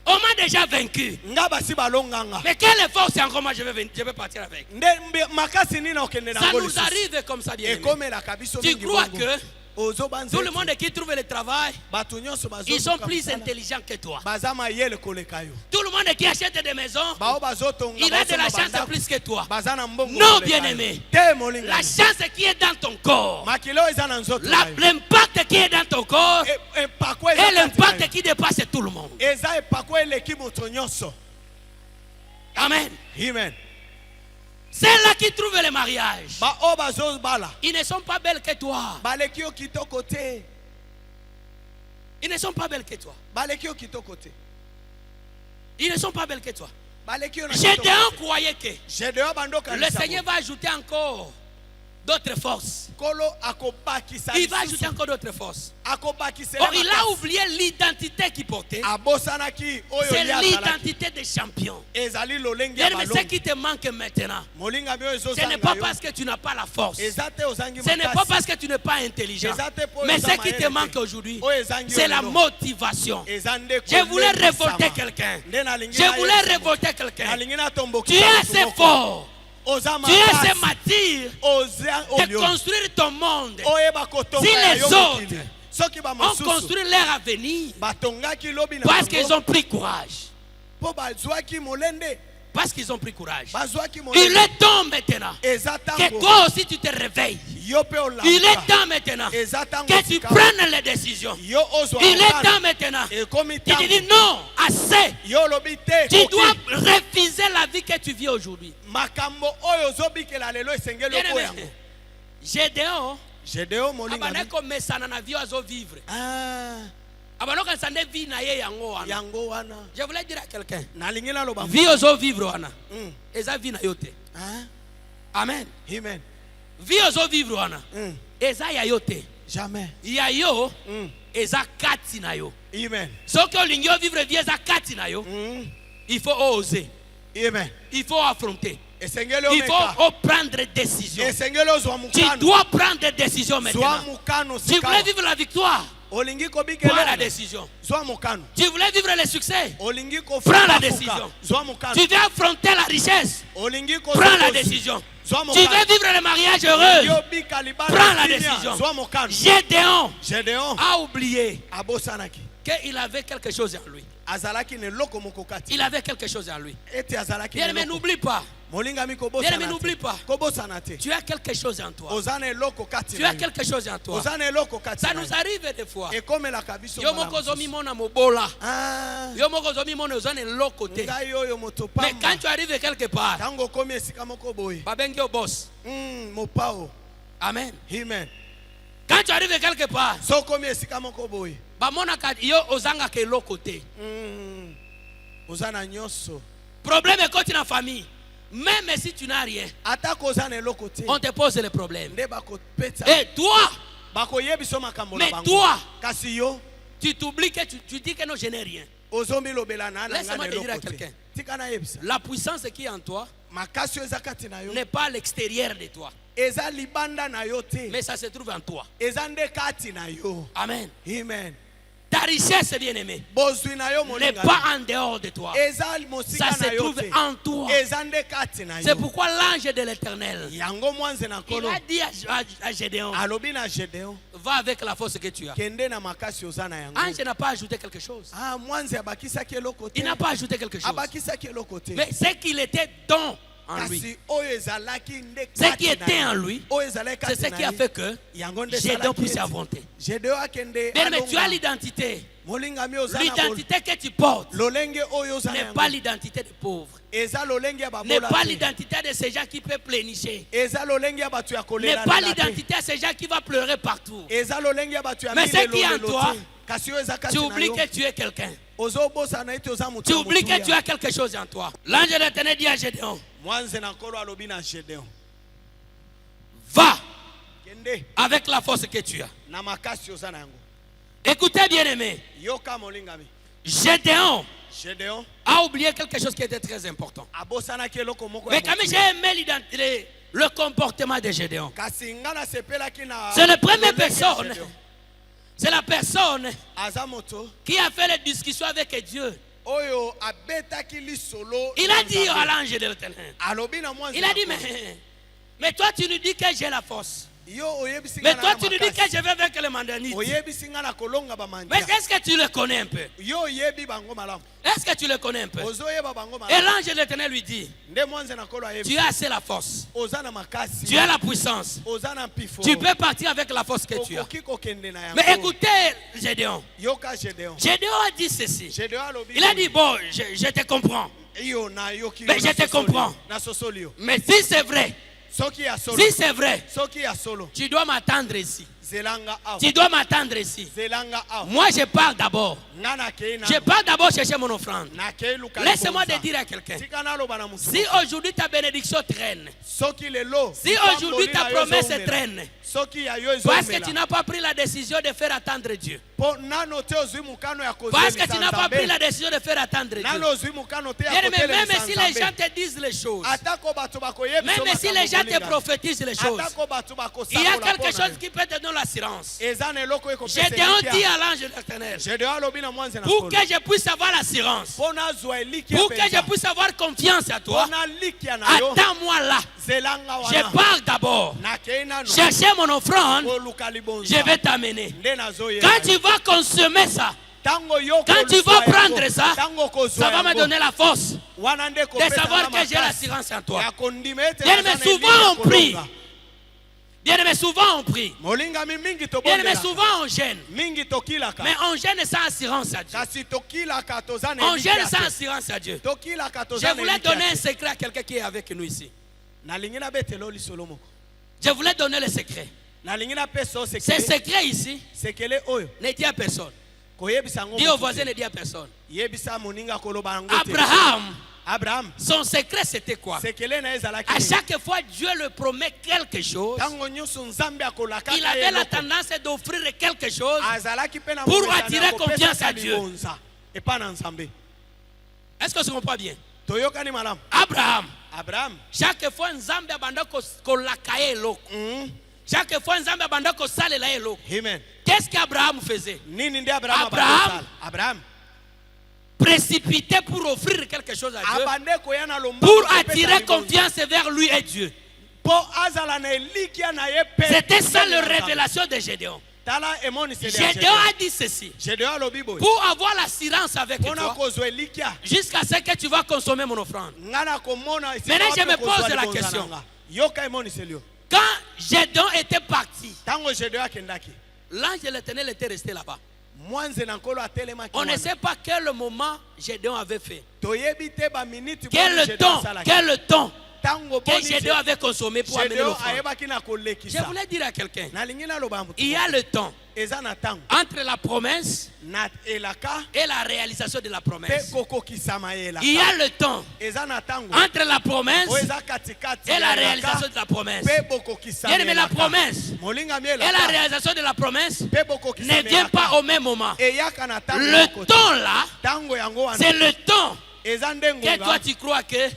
on m'a déjà vaincu. Nga basi balonganga. Mais quelle force encore moi je vais partir avec? Nde makasi nini okende na Ça ngoli nous susu. arrive comme ça, bien aimé. Ekomelaka biso Tu mingi crois bongo. que Ozobanze tout le monde qui trouve le travail, bato nyonso bazo ils sont plus intelligents que toi. baza mayele koleka yo. Tout le monde qui achète des maisons, Bao bazotonga il a de la bazosomba chance bandako. plus que toi. Baza na mbongo Non, koleka bien yo. aimé. Te molinga. La chance qui est dans ton corps, Makilo eza na nzoto na yo. l'impact qui est dans ton corps Epako eza et kati na l'impact yo. qui dépasse tout le monde. Eza epako eleki moto nyonso. Amen. Amen. Celles-là qui trouvent le mariage, Ba o bazo bala. ils ne sont pas belles que toi. Baleki yo kitoko te. Ils ne sont pas belles que toi. Baleki yo kitoko te. Ils ne sont pas belles que toi. Baleki yo na Gédéon kitoko. croyait que Gédéon bando kanisa. le Seigneur va ajouter encore d'autres forces. Kolo akobakisa. Il va ajouter encore d'autres forces. Akobakisa. Or, il a oublié l'identité qu'il portait. Abosanaki oyo C'est ya salaki. l'identité des champions. Ezali lolenge Bien, ya mais ce balongo. qui te manque maintenant, Molinga bio ezo ce n'est pas parce que tu n'as pas la force. Eza te ozangi Ce n'est pas makasi. parce que tu n'es pas intelligent. Mais Mais ce qui te manque aujourd'hui, c'est la motivation. Eza nde Je voulais kolengisa révolter ma. quelqu'un. Nde nalingi Je na voulais yebisa mo. révolter quelqu'un. Nalingi na tomboki Tu es na assez moko. fort. Oza Tu es assez makasi. mature Oza de olio. construire ton monde. Oyeba kotonga Si ya les yo autres mokili. Soki ba On mosusu construit leur avenir batongaki lobi na parce bango, qu'ils ont pris courage. po bazwaki molende. Parce qu'ils ont pris courage. Bazwaki Il molende. est temps maintenant Eza que tango. toi aussi tu te réveilles. Yo pe olamba. Il est temps maintenant que tu prennes les décisions. Yo ozwa Il est mokano. temps maintenant. Et comme il Tu te dis non, assez. yo lobi te. Tu dois refuser la vie que tu vis aujourd'hui. Makambo oyo zobikela lelo esengeli Bien okoyango. aimé, Gédéon, Gédéon molinga. abandaki komesana na vie azo vivre. Ah, Abandaki komisana vie na ye yango wana. yango wana. Je voulais dire à quelqu'un, Nalingi na loba. vie ozo vivre wana. Mm. Eza vie na yo te. Ah, Amen. amen. Vie ozo vivre wana. Eza ya yo te. Jamais. Ya yo, Mm. eza kati na yo. Amen. Soki olingi vivre vie eza kati na yo, Mm. il faut oser. Amen. Il faut affronter. Esengeli Il omeka. faut prendre des décisions. Esengeli ozwa Tu mukano. dois prendre des décisions Zwa maintenant. mukano Tu voulais sika. vivre la victoire, Olingi prends la kobikela. décision. Zwa mukano. Tu voulais vivre le succès, Olingi prends la kofuka. décision. Zwa mukano. Tu veux affronter la richesse, Olingi prends la décision. Zwa Tu veux mukano. vivre le mariage heureux, Yo bika libala. prends la sinia. décision. Zwa mukano. Gédéon Gédéon a oublié abosanaki. qu'il avait quelque chose en lui. Azalaki ne loko moko kati. Il avait quelque chose en lui. Ete azalaki Bien ne mais loko. n'oublie pas, Molinga mi bien kobosana. mais te. n'oublie pas, Kobosana te. tu as quelque chose en toi. Ozana eloko kati. Tu as quelque chose en toi. Ozana eloko kati. Ça nous arrive des fois. Ekomela kabiso. Yo moko zomi mona mobola. Ah. Yo moko zomi mona ozane loko te. Ngai oyo moto Mais pamba. quand tu arrives quelque part, Tango komi esika moko boye. babengi au boss. Mopao. Amen. Amen. Quand tu arrives quelque part, So komi esika moko boye. bamona ka yo ozanga ke loko te. Ozana nyoso. Problème est quand tu es en famille. Même si tu n'as rien, Atako ozana eloko te. on te pose le problème. Nde bako peta. Et toi, Bako yebiso makambo na mais bango. toi, Kasi yo. tu t'oublies que tu dis que non, je n'ai rien. Ozombi lobela na na Laisse-moi ngane te dire à eloko te. quelqu'un. Tika na yebisa. La puissance qui est en toi Makasi eza kati na yo. n'est pas à l'extérieur de toi, Eza libanda na yo te. mais ça se trouve en toi. Eza nde kati na yo. Amen. Amen. Ta richesse, bien-aimée, Bozwi na yo n'est molinga. pas en dehors de toi. Eza Ça mosika se na yo trouve te. en toi. Eza nde kati na C'est yo. pourquoi l'ange de l'Éternel, Yango mwanze na il kolo. a dit à Gédéon, Alobi na Gédéon. va avec la force que tu as. Kende na makasi oza na yango. Ange n'a pas ajouté quelque chose. Ah, mwanze abakisaki eloko te. Il n'a pas ajouté quelque chose. Abakisaki eloko te. Mais c'est qu'il était don en lui. Kasi oyo ezalaki nde Ce qui kati na était ye. en lui, Oyo ezalaki c'est kati ce na qui a ye. fait que Yango nde Gédéon esalaki puisse ete. affronter. Gédéon akende Bien, mais tu as alonga. l'identité. Molingami oza na bol- L'identité que tu portes lolenge oyo oza na n'est yango. pas l'identité des pauvres. Eza lolenge ya N'est babola pas te. l'identité de ces gens qui peuvent plénicher. Eza lolenge ya bato ya N'est kolela pas lela te. l'identité de ces gens qui vont pleurer partout. Eza lolenge ya bato ya Mais ce qui est en milelo toi, te. Kasi oyo eza Tu kati na oublies yo. que tu es quelqu'un. Ozobosana ete oza moto Tu ya oublies que motuya. tu as quelque chose en toi. L'ange de l'Éternel dit à Gédéon, mwanze na nkolo alobi na Gédéon. va Kende avec la force que tu as. na makasi oza na yango. Écoutez bien aimé, Yoka molingami. Gédéon Gédéon a oublié quelque chose qui était très important. abosanaki eloko moko Mais ya quand même, j'ai motuya. aimé l'identité, le comportement de Gédéon. Kasi nga nasepelaki na C'est la première lolenge ya personne, Gédéon. c'est la personne aza moto qui a fait les discussions avec Dieu. oyo abetaki lisolo Il a dit à l'ange de l'Éternel, alobi na mwanze il a na dit, nkolo. mais toi tu nous dis que j'ai la force. Yo oyebisi Mais nga toi na tu nous dis que makasi. je vais avec les mandanites. Oyebisi nga na kolonga Mais bamandia. est-ce que tu le connais un peu? Yo oyebi bango malamu. Est-ce que tu le connais un peu? Ozoyeba bango Et malamu. l'ange de l'Éternel lui dit, Nde mwanze na kolo ayebi. tu as assez la force. Oza na makasi. Tu as la puissance. Oza na mpifo. Tu peux partir avec la force que tu as. Okoki kokende na yango. Mais écoutez, Gédéon. Yoka Gédéon. Gédéon a dit ceci. Gédéon alobi. Il a dit, bon, je te comprends. Yo na yoki. Mais je te comprends. Na sosolio. Mais si c'est vrai, Soki ya solo. si c'est vrai, Soki ya solo. tu dois m'attendre ici. Zelanga au. Tu dois m'attendre ici. Zelanga au. Moi, je pars d'abord. Ngana ke na. Je pars d'abord chercher mon offrande. Na ke luka. Laisse-moi te dire à quelqu'un. Tika na loba na musu. Si aujourd'hui ta bénédiction traîne, Soki lelo. si aujourd'hui ta promesse traîne, Soki ya yo ezo. parce que tu n'as pas pris la décision de faire attendre Dieu. Po nano te ozwi mukano ya kozela. Parce que tu n'as pas pris la décision de faire attendre Nano Dieu. ozwi mukano te ya Bien aimé, kozela. même si les gens te disent les choses, Atako bato bakoyebi. même si les gens te prophétisent les choses, Atako bato bako il y a quelque chose qui peut te donner l'assurance. Ezana eloko eko Gédéon dit à l'ange de l'Éternel, Gédéon alobi na mwanze na pour kolo. que je puisse avoir l'assurance, Pona zwa eliki ya pour que je penza. puisse avoir confiance à toi, Pona liki ya na yo. attends-moi là. Zelanga Je wana. pars d'abord. Na ke nano. Chercher mon offrande, Koluka libonza. je vais t'amener. Nde nazoye. Quand tu vas consommer ça, Tango yo quand tu vas prendre ça, tango kozwa ça va me yango. donner la force Wana nde de kopesa savoir na que j'ai makasi. l'assurance en toi. Ya kondima ete Bien, naza mais na souvent eliki ya on prie. kolonga. Bien aimé, souvent on prie. molingami mingi Bien aimé, tobondelaka souvent on gêne. mingi tokilaka Mais on gêne sans assurance à Dieu. kasi tokilaka toza na On elikya gêne sans te. assurance à Dieu. tokilaka Je toza na voulais elikya donner un te. secret à quelqu'un qui est avec nous ici. nalingi nabetela lisolo moko Je voulais donner le secret. nalingi napesa o Ce sekele secret ici, sekele oyo ne dis à personne. koyebisa yango Dis au moto voisin, te. ne dis à personne. yebisa moninga koloba yango te. Abraham, abraham son secret c'était quoi? sekele na ye ezalaki À nini? chaque fois Dieu le promet quelque chose, ntango nyonso nzambe akolaka il avait la tendance d'offrir quelque chose. azalaki mpe na Pour mobetano attirer ya kopesa confiance à Dieu. libonza epa na nzambe Est-ce que tu comprends bien? toyokani malamu Abraham, abraham chaque fois nzambe abanda kolaka ye eloko. Chaque fois nzambe abanda kosalela ye eloko. amen Qu'est-ce qu'Abraham faisait? nini nde abraham Abraham. abandosala? abraham Précipité pour offrir quelque chose à Dieu, abande koya na lomba pour kopesa attirer libonza. confiance vers lui et Dieu. po azala na elikya na ye pe C'était ça la révélation de Gédéon. tala emoniseli ya Gédéon a dit ceci: Gédéon alobi boye pour avoir l'assurance avec mpona toi, kozwa elikya jusqu'à ce que tu vas consommer mon offrande. nga na komona esika Maintenant, je wapi me okozwa pose la libonza question. na nga. yoka emoniseli yo Quand Gédéon était parti, ntango Gédéon akendaki l'ange de l'Éternel était resté là-bas. mwanze na nkolo atelemaki On ne wana. sait pas quel moment Gédéon avait fait. toyebi te baminiti Quel temps ntango que Gédéon avait consommé pour amener Gédéon l'offrande. ayebaki na Je kolekisa voulais dire à quelqu'un, nalingi naloba motu il y a le temps eza na ntango entre la promesse na elaka et la réalisation de la mpe promesse. kokokisama ya elaka Il y a le temps eza na ntango entre la promesse oyo eza katikati et la ya réalisation elaka de la promesse. mpe bokokisama Bien aimé, la promesse molingami et la elaka réalisation de la promesse mpe bokokisama ne vient pas au même moment. eyaka na ntango Le moko te. temps là, ntango yango wana c'est le temps eza nde que toi ngonga tu crois que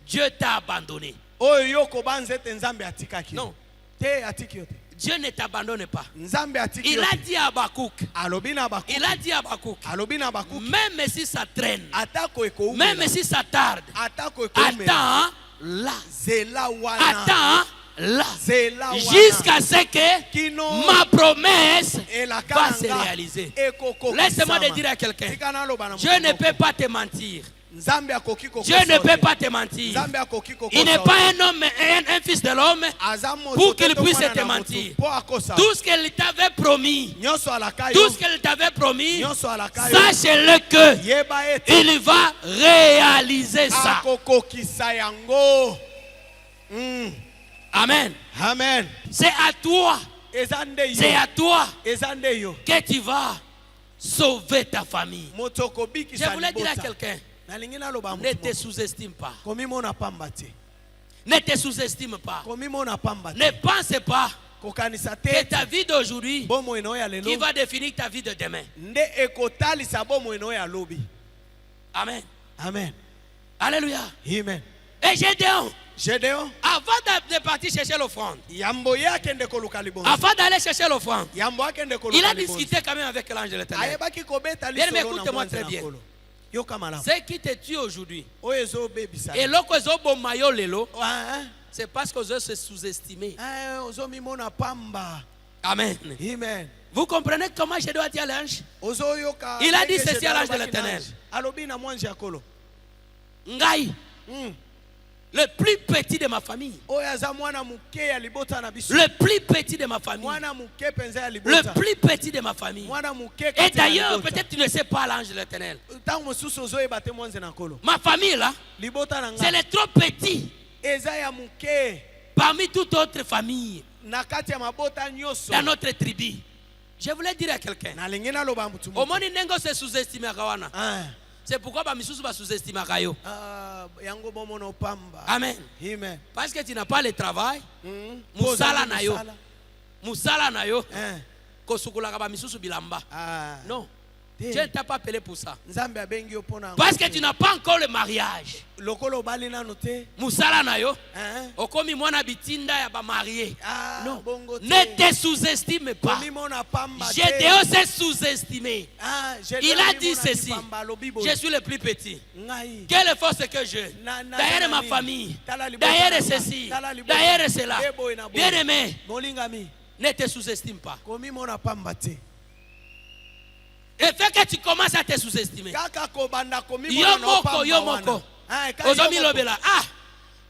Dieu t'a abandonné. oyo yo kobanza ete nzambe atikaki yo. Non. te atiki yo te Dieu ne t'abandonne pas. nzambe atiki Il yo a te dit à Habakkuk, alobi na bakuki il a dit à Habakkuk, alobi na bakuki même si ça traîne, atako même ekoumela si ça tarde, atako ekoumela attends là, zela wana attends là, zela wana jusqu'à ce que kino ma promesse elaka va na se nga réaliser. ekokokisama. Laisse-moi te dire à quelqu'un, Tika naloba na Dieu moto ne moko. peut pas te mentir. nzambe akoki Dieu ne kokosa peut te. pas te mentir. nzambe akoki kokosa Il n'est te. pas un homme, un fils de l'homme aza moto pour te qu'il to puisse mwana te na moto. mentir. Po akosa Tout ce qu'il t'avait promis, nyonso alaka yo tout ce qu'il t'avait promis, nyonso alaka yo sache-le que yeba ete il va réaliser ça. akokokisa yango. Amen. amen C'est à toi, eza nde c'est yo à toi eza nde yo que tu vas sauver ta famille. moto Je okobikisa voulais dire à libota quelqu'un, nalingi naloba ne moto te moko. sous-estime pas. komimona pamba te Ne te sous-estime pas. komimona pamba te Ne pense pas kokanisa que te ta vie d'aujourd'hui bomoi na oyo ya qui lelo va définir ta vie de demain. nde ekotalisa bomoi na oyo ya lobi. Amen. amen Alléluia. amen Et Gédéon, Gédéon avant de partir chercher l'offrande, yambo ye akende koluka libonza avant d'aller chercher l'offrande, yambo akende il koluka a libonza discuté quand même avec l'ange de l'Éternel. ayebaki kobeta Bien, mais lisolo na écoute-moi mwanze très na bien. nkolo yoka malamu Ce qui te tue aujourd'hui, oyo ezobebisa et l'autre ezoboma yo lelo, Ah, c'est parce que vous se sous-estimé. ah, ozomimona pamba. Amen. Amen. Vous comprenez comment Gédéon a dit à l'ange? Ozoyoka Il a dit ndenge ceci à l'ange de Gédéon l'Éternel. alobaki na alobi na mwanzi ya kolo Ngai, le plus petit de ma famille, oyo aza mwana moke ya libota na biso le plus petit de ma famille, mwana moke penza ya le libota plus petit de ma famille. mwana moke Et kati ya d'ailleurs, libota. peut-être tu ne sais pas l'ange de l'Éternel. ntango mosusu ozoyeba te mwanzi na nkolo Ma famille là, libota na c'est nga le trop petit eza ya moke parmi toute autre famille na kati ya mabota nyonso. dans notre tribu. Je voulais dire à quelqu'un, nalingi naloba mutu au moko. moins nengo se sous-estime kawana. Ah, C'est pourquoi ba misusu ba sous-estime kayo. yango bomono pamba. Amen. Amen. Parce que tu n'as pas le travail, Musala musala na yo. Musala na yo. Eh. Kosukula ba misusu bilamba. Ah. Non. Te. Dieu ne t'a pas appelé pour ça. Nzambe abengi yo pona. Parce que tu n'as pas encore le mariage. lokolo bali nano te. Musala na yo. Hein? Okomi mwana bitinda ya ba marié. Ah, Non. bongo te. Ne te sous-estime pas. Komimona pamba te. Gédéon s'est sous-estimé. Ah, Il a dit Gédéon ceci, pamba, lobi bo. je suis le plus petit. Ngai. Quelle force que j'ai. Na- na- Derrière na- ma na- famille. Tala libota Derrière na nga. ceci. Tala libota. Derrière cela. Ebo ina bo. Bien aimé, Molingami. ne te sous-estime pas. Komimona pamba te. Et fait que tu commences à te sous-estimer. Kaka kobanda komimona Yo no moko, pamba yo wana. moko. Ah, kaka yo Ozomi moko. lobela. Ah,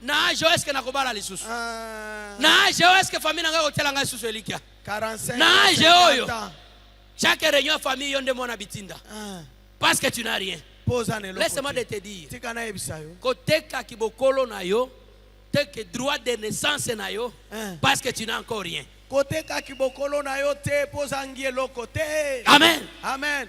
na jo est-ce que nakobala lisusu Ah, na jo est-ce que famille nanga kotela nga lisusu elikia 45 na je 50 oyo ans. chaque réunion famille yonde mona bitinda Ah, parce que tu n'as rien. posa ne Laisse-moi de te dire tika na yebisa yo. koteka kibokolo na yo teke droit de naissance na yo parce que tu n'as encore rien. Koteka kibokolo na yo te posa ngieloko te. Amen. Amen.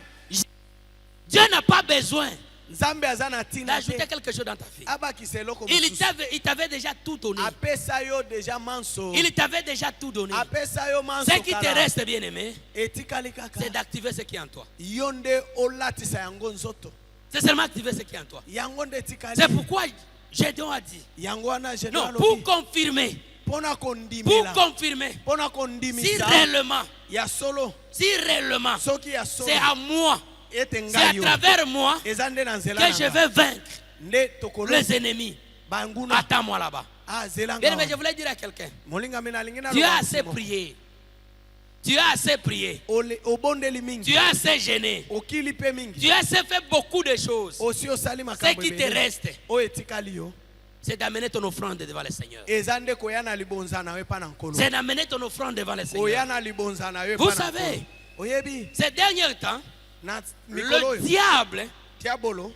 Dieu n'a pas besoin Nzambe azana tina d'ajouter te. quelque chose dans ta vie. Abakisa eloko Il mosusu. t'avait déjà tout donné. Apesa yo déjà manso. Il t'avait déjà tout donné. Apesa yo manso. Ce qui te reste, bien aimé, etikali kaka. c'est d'activer ce qui est en toi. Yonde olatisa yango nzoto. C'est seulement activer ce qui est en toi. Yango nde etikali. C'est pourquoi Gédéon a dit, Yango wana non, Gédéon pour confirmer, pona pour kondimela. confirmer, Pona si kondimisa. réellement, Ya solo. si réellement, Soki ya solo. c'est à moi, Ete c'est à ngayo. travers moi Ezande na nzela que je nanga. vais vaincre Nde tokolo. les ennemis. Banguna. Attends-moi là-bas. Ah zelanga. Bien aimé, je voulais dire à quelqu'un, Molinga mina lingina. tu as assez prié. Tu as assez prié. Obondeli mingi. Tu as assez gêné. Okili pe mingi. Tu as assez fait beaucoup de choses. Osi osali Ce makambo qui te ebele. reste, O etikali yo. c'est d'amener ton offrande devant le Seigneur. Ezande koyana libonza na we pa na nkolo. C'est d'amener ton offrande devant le Seigneur. Oyana libonza na we pa Vous na savez, nkolo. Oyebi ces derniers temps, na mikolo le yo. diable Diabolo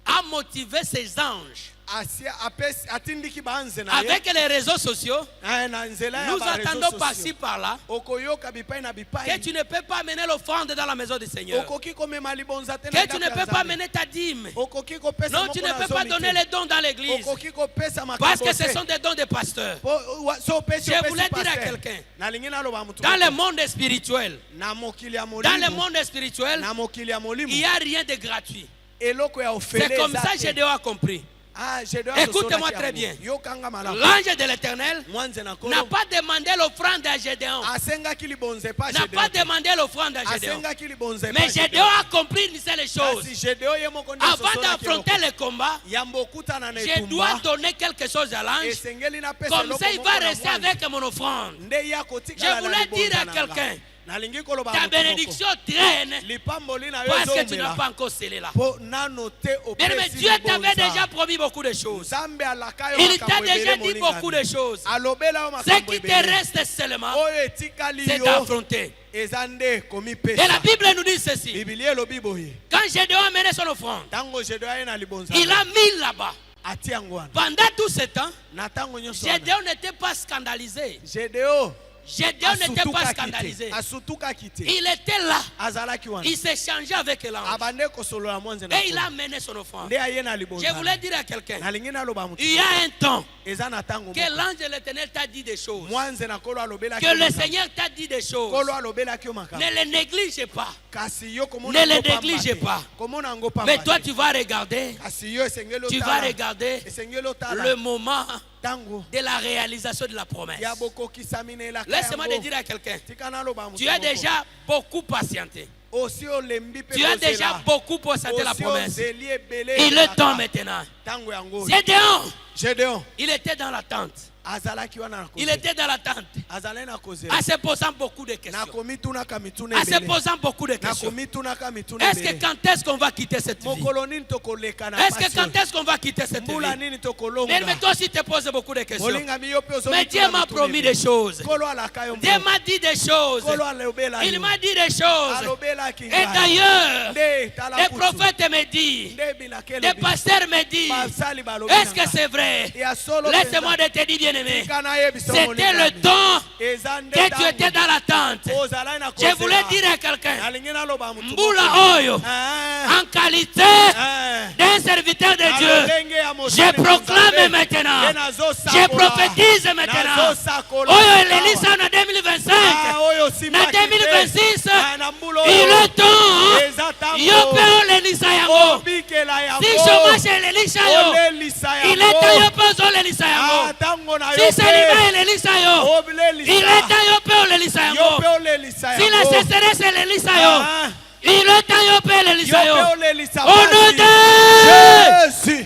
a motivé ses anges asia apes atindiki banze na ye. avec les réseaux sociaux. Na nzela ya Nous ba réseaux attendons par-ci sociaux. par-là Okoyoka bipai na que bipai. tu ne peux pas amener l'offrande dans la maison du Seigneur. Okoki komema libonza te na Que tu ne ndako ya peux pas Nzambe. amener ta dîme. Okoki kopesa Non, moko tu ne na peux pas zomi donner te. les dons dans l'église. Okoki kopesa makambo Parce que ce te. sont des dons des pasteurs. So opesi Je opesi voulais dire à pasteur. quelqu'un, Nalingi naloba mutu. dans le monde spirituel, na mokili ya dans le molimo. monde spirituel, Na mokili ya molimo. il n'y a rien de gratuit. Eloko ya ofele. C'est comme ça que ezate. Gédéon a compris. Ah, Gédéon Écoute-moi azosonaki très yango. bien. Yokanga malamu. L'ange de l'Éternel Mwanze na n'a kolo. pas demandé l'offrande à Gédéon. Asengaki libonze pa N'a pas Gédéon. demandé l'offrande à Gédéon. Asengaki libonze pa Mais Gédéon a compris une seule chose. Kasi Gédéon ye moko nde Avant asosonaki d'affronter eloko. le combat, Yambo kutana na je dois etumba. donner quelque chose à l'ange. Esengeli na pesa Comme eloko ça, il moko va na rester mwanze. avec mon offrande. Nde ya kotika Je na voulais libonza dire à na quelqu'un, nga. Nalingi koloba ta mutu moko. bénédiction traîne Lipamboli na yo parce que tu n'as ezomela. pas encore scellé là. Po nano te Bien aimé, opesi Dieu t'avait libonza. déjà promis beaucoup de choses. Nzambe alaka yo Il makambo t'a ebele déjà dit molingami. beaucoup de choses. Alobela yo Ce makambo qui te ebele. reste seulement, Oyo etikali c'est yo d'affronter. eza nde Et la komipesa. Bible nous dit ceci. Biblia elobi boye. Quand Gédéon a mené son offrande, Ntango Gédéon aye na libonza. il a mis là-bas. Ati yango wana. Pendant tout ce temps, Na ntango nyonso wana. Gédéon n'était pas scandalisé. Gédéon Gédéon n'était pas asutukaki te. scandalisé. Asutukaki te. Il était là. Azalaki wana. Il s'échangeait avec l'ange. Abande kosolola mwanze na Et il kolo. a mené son offrande. Nde aye na libonza. Je voulais dire à quelqu'un, Nalingi naloba mutu. il y a un temps Eza na ntango que moko. l'ange de l'Éternel t'a dit des choses. Mwanze na kolo alobelaki. Que yo le makambo. Seigneur t'a dit des choses. Kolo alobelaki yo makambo. Ne les néglige pas. Kasi yo komona Ne le yango pamba néglige te. pas. Komona yango pamba Mais toi, te. tu vas regarder. Kasi yo esengeli Tu otala. vas regarder Esengeli otala. le moment Tango. de la réalisation de la promesse. Ya bokokisami na elaka Laisse-moi te yango. dire à quelqu'un, Tika naloba mutu tu as moko. déjà beaucoup patienté. Osi olembi pe Tu as kozela. déjà beaucoup patienté la Osi promesse. ozeli ebele Il est elaka. temps maintenant. Tango yango. Gédéon, Gédéon il était dans l'attente. azalaki wana na Il kozela. était dans l'attente. Azalaki na kozela. En se posant beaucoup de questions. Nakomitunaka mituna En se ebele. posant beaucoup de questions. Nakomitunaka mituna Est-ce que ebele. quand est-ce qu'on va quitter cette vie? Mokolo nini tokoleka na Est-ce que pasi quand oyo? est-ce qu'on va quitter cette vie? Mbula nini tokolonga? Mais toi aussi te poses beaucoup de questions. Molingami yo pe ozomituna Mais Dieu m'a mituna promis ebele. des choses. Kolo alaka yo Dieu mboka. m'a dit des choses. Kolo alobela Il yo. m'a dit des choses. Alobelaki Et ngai. d'ailleurs, Nde tala les kutu. prophètes me disent, Nde bilakele les bi. pasteurs me disent, Basali balobi est-ce que nanga. c'est vrai? Ya solo Laisse-moi penza. de te dire, bien-aimé, Tika na ye biso c'était molingami. le temps Eza nde que tu tango. étais dans l'attente. Ozalaki na Je kozela. voulais dire à quelqu'un, Nalingi naloba mutu Mbula moko. Oyo, Ah, en qualité ah. d'un serviteur de Dieu, Alolenge ya mosali je proclame Nzambe. maintenant, Ye nazosakola. je prophétise maintenant, Nazosakola. Oyo elelisa na 2025, Ah, oyo na simbaki te. 2026, Ah, na mbula il oyo. est temps, Eza tango. yo pe olelisa yango, Obikela yango. si chômage elelisa yo, Olelisa il yango. est temps yo pe ozolelisa Ah, yango, tango na si yo celibat pe. elelisa yo, Olelisa. il est temps yo pe olelisa Yo yango, pe olelisa si la yango. sécheresse elelisa yo, Ah, il est temps yo pe yo elelisa yo, pe olelisa au nom basi. de Jésus.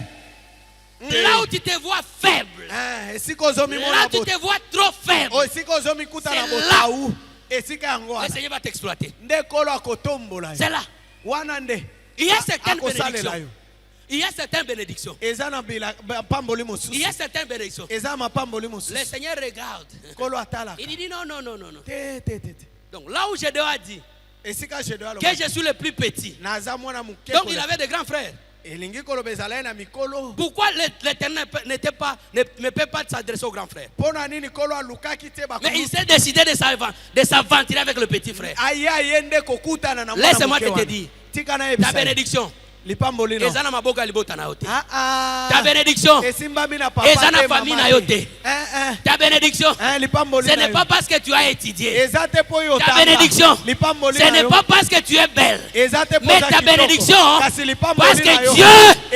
là où tu te vois faible, Ah, esika ozomimona là où tu bote. te vois trop faible, O esika ozomikuta na C'est botawu. Esika yango le wana. Seigneur va t'exploiter. Nde kolo akotombola yo. C'est là. Wana nde. Il y a certaines Akosalela bénédictions. yo. Il y a certaines bénédictions. eza na pamboli Il y mosusu a certaines bénédictions. eza mapamboli Le mosusu Seigneur regarde. kolo atalaka Il dit non, non, non, non, non. te te te te Donc là où Gédéon a dit esika Gédéon que je suis le plus petit. naza mwana moke Donc il avait des grands frères. elingi koloba ezala ye na mikolo Pourquoi l'Éternel ne peut pas s'adresser aux grands frères? mpona nini kolo alukaki te Mais il s'est décidé de s'aventurer avec le petit frère. aye aye nde kokutana na mwana Laisse-moi moke te wana. dire. tika na Ta yebisa bénédiction. lipamboli no Eza na maboko ya libota na yo te. ah Ta bénédiction. esimbami na papa Eza na te, famille mama na yo te. te. Eh, Ta bénédiction. lipamboli Ce na n'est yo. pas parce que tu as étudié. eza te po yo Ta otanga. bénédiction. lipamboli Ce na n'est yo. pas parce que tu es belle. eza te po Mais oza ta kitoko. bénédiction, kasi lipamboli parce na que yo. Dieu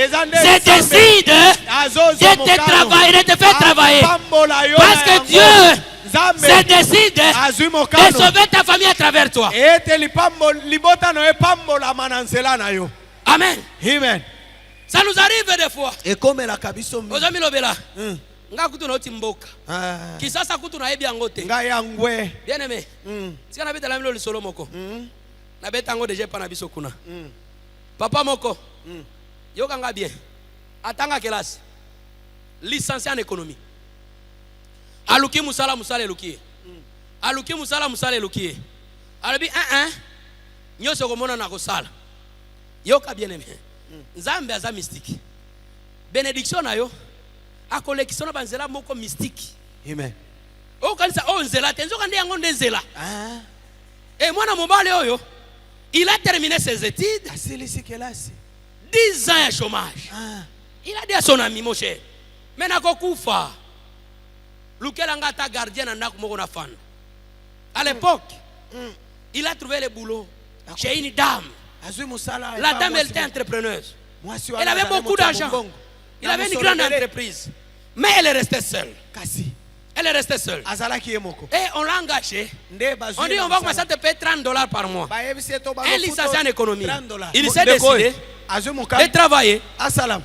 eza nde se Nzambe. décide Azozwa de te mokano. travailler, de te faire travailler. Apambola yo Parce na que yango. Dieu Nzambe se décide azwi de mokano sauver ta famille à travers toi. ete libota no epambolama na nzela na yo. Amen. Amen. Ça nous arrive des fois. ekomelaka biso mingi. Ozomi lobela. Nga kutu na oti mboka. Ah, Kisasa kutu na yebi yango te. ngai ya ngwe. Bien aimé. Sika na beta la milo lisolo moko. Na beta yango déjà pa na biso kuna. Papa moko. Yoka nga bien. Atanga kelasi. Licencié en économie. Aluki musala eluki. Aluki musala eluki. Alabi nyoso komona na kosala. Yoka bien aimé. Nzambe aza mystique. Bénédiction na yo. Akolekison na banzela moko mystique. Amen. O kanisa o nzela te nzoka nde yango nde nzela. Ah, Et mwana mobali oyo, il a terminé ses études, asilisi kelasi. 10 ans de chômage. Ah, Il a dit à son ami, mon cher, mais nako kufa. Lukela nga ta gardien na ndako moko na fan. À l'époque, il a trouvé le boulot chez une dame. azwi musala. La dame, elle était entrepreneuse. Mwasi Elle avait beaucoup d'argent. Il avait une grande entreprise. Mais elle est restée seule. Kasi Elle est restée seule. azalaki ye moko. Et on l'a engagée. Nde bazwi. On dit, on va commencer à te payer $30 par mois. Bayebisi eto ba. Un licencié en économie. $30. Il s'est décidé azwi de mokano. travailler. Asalam.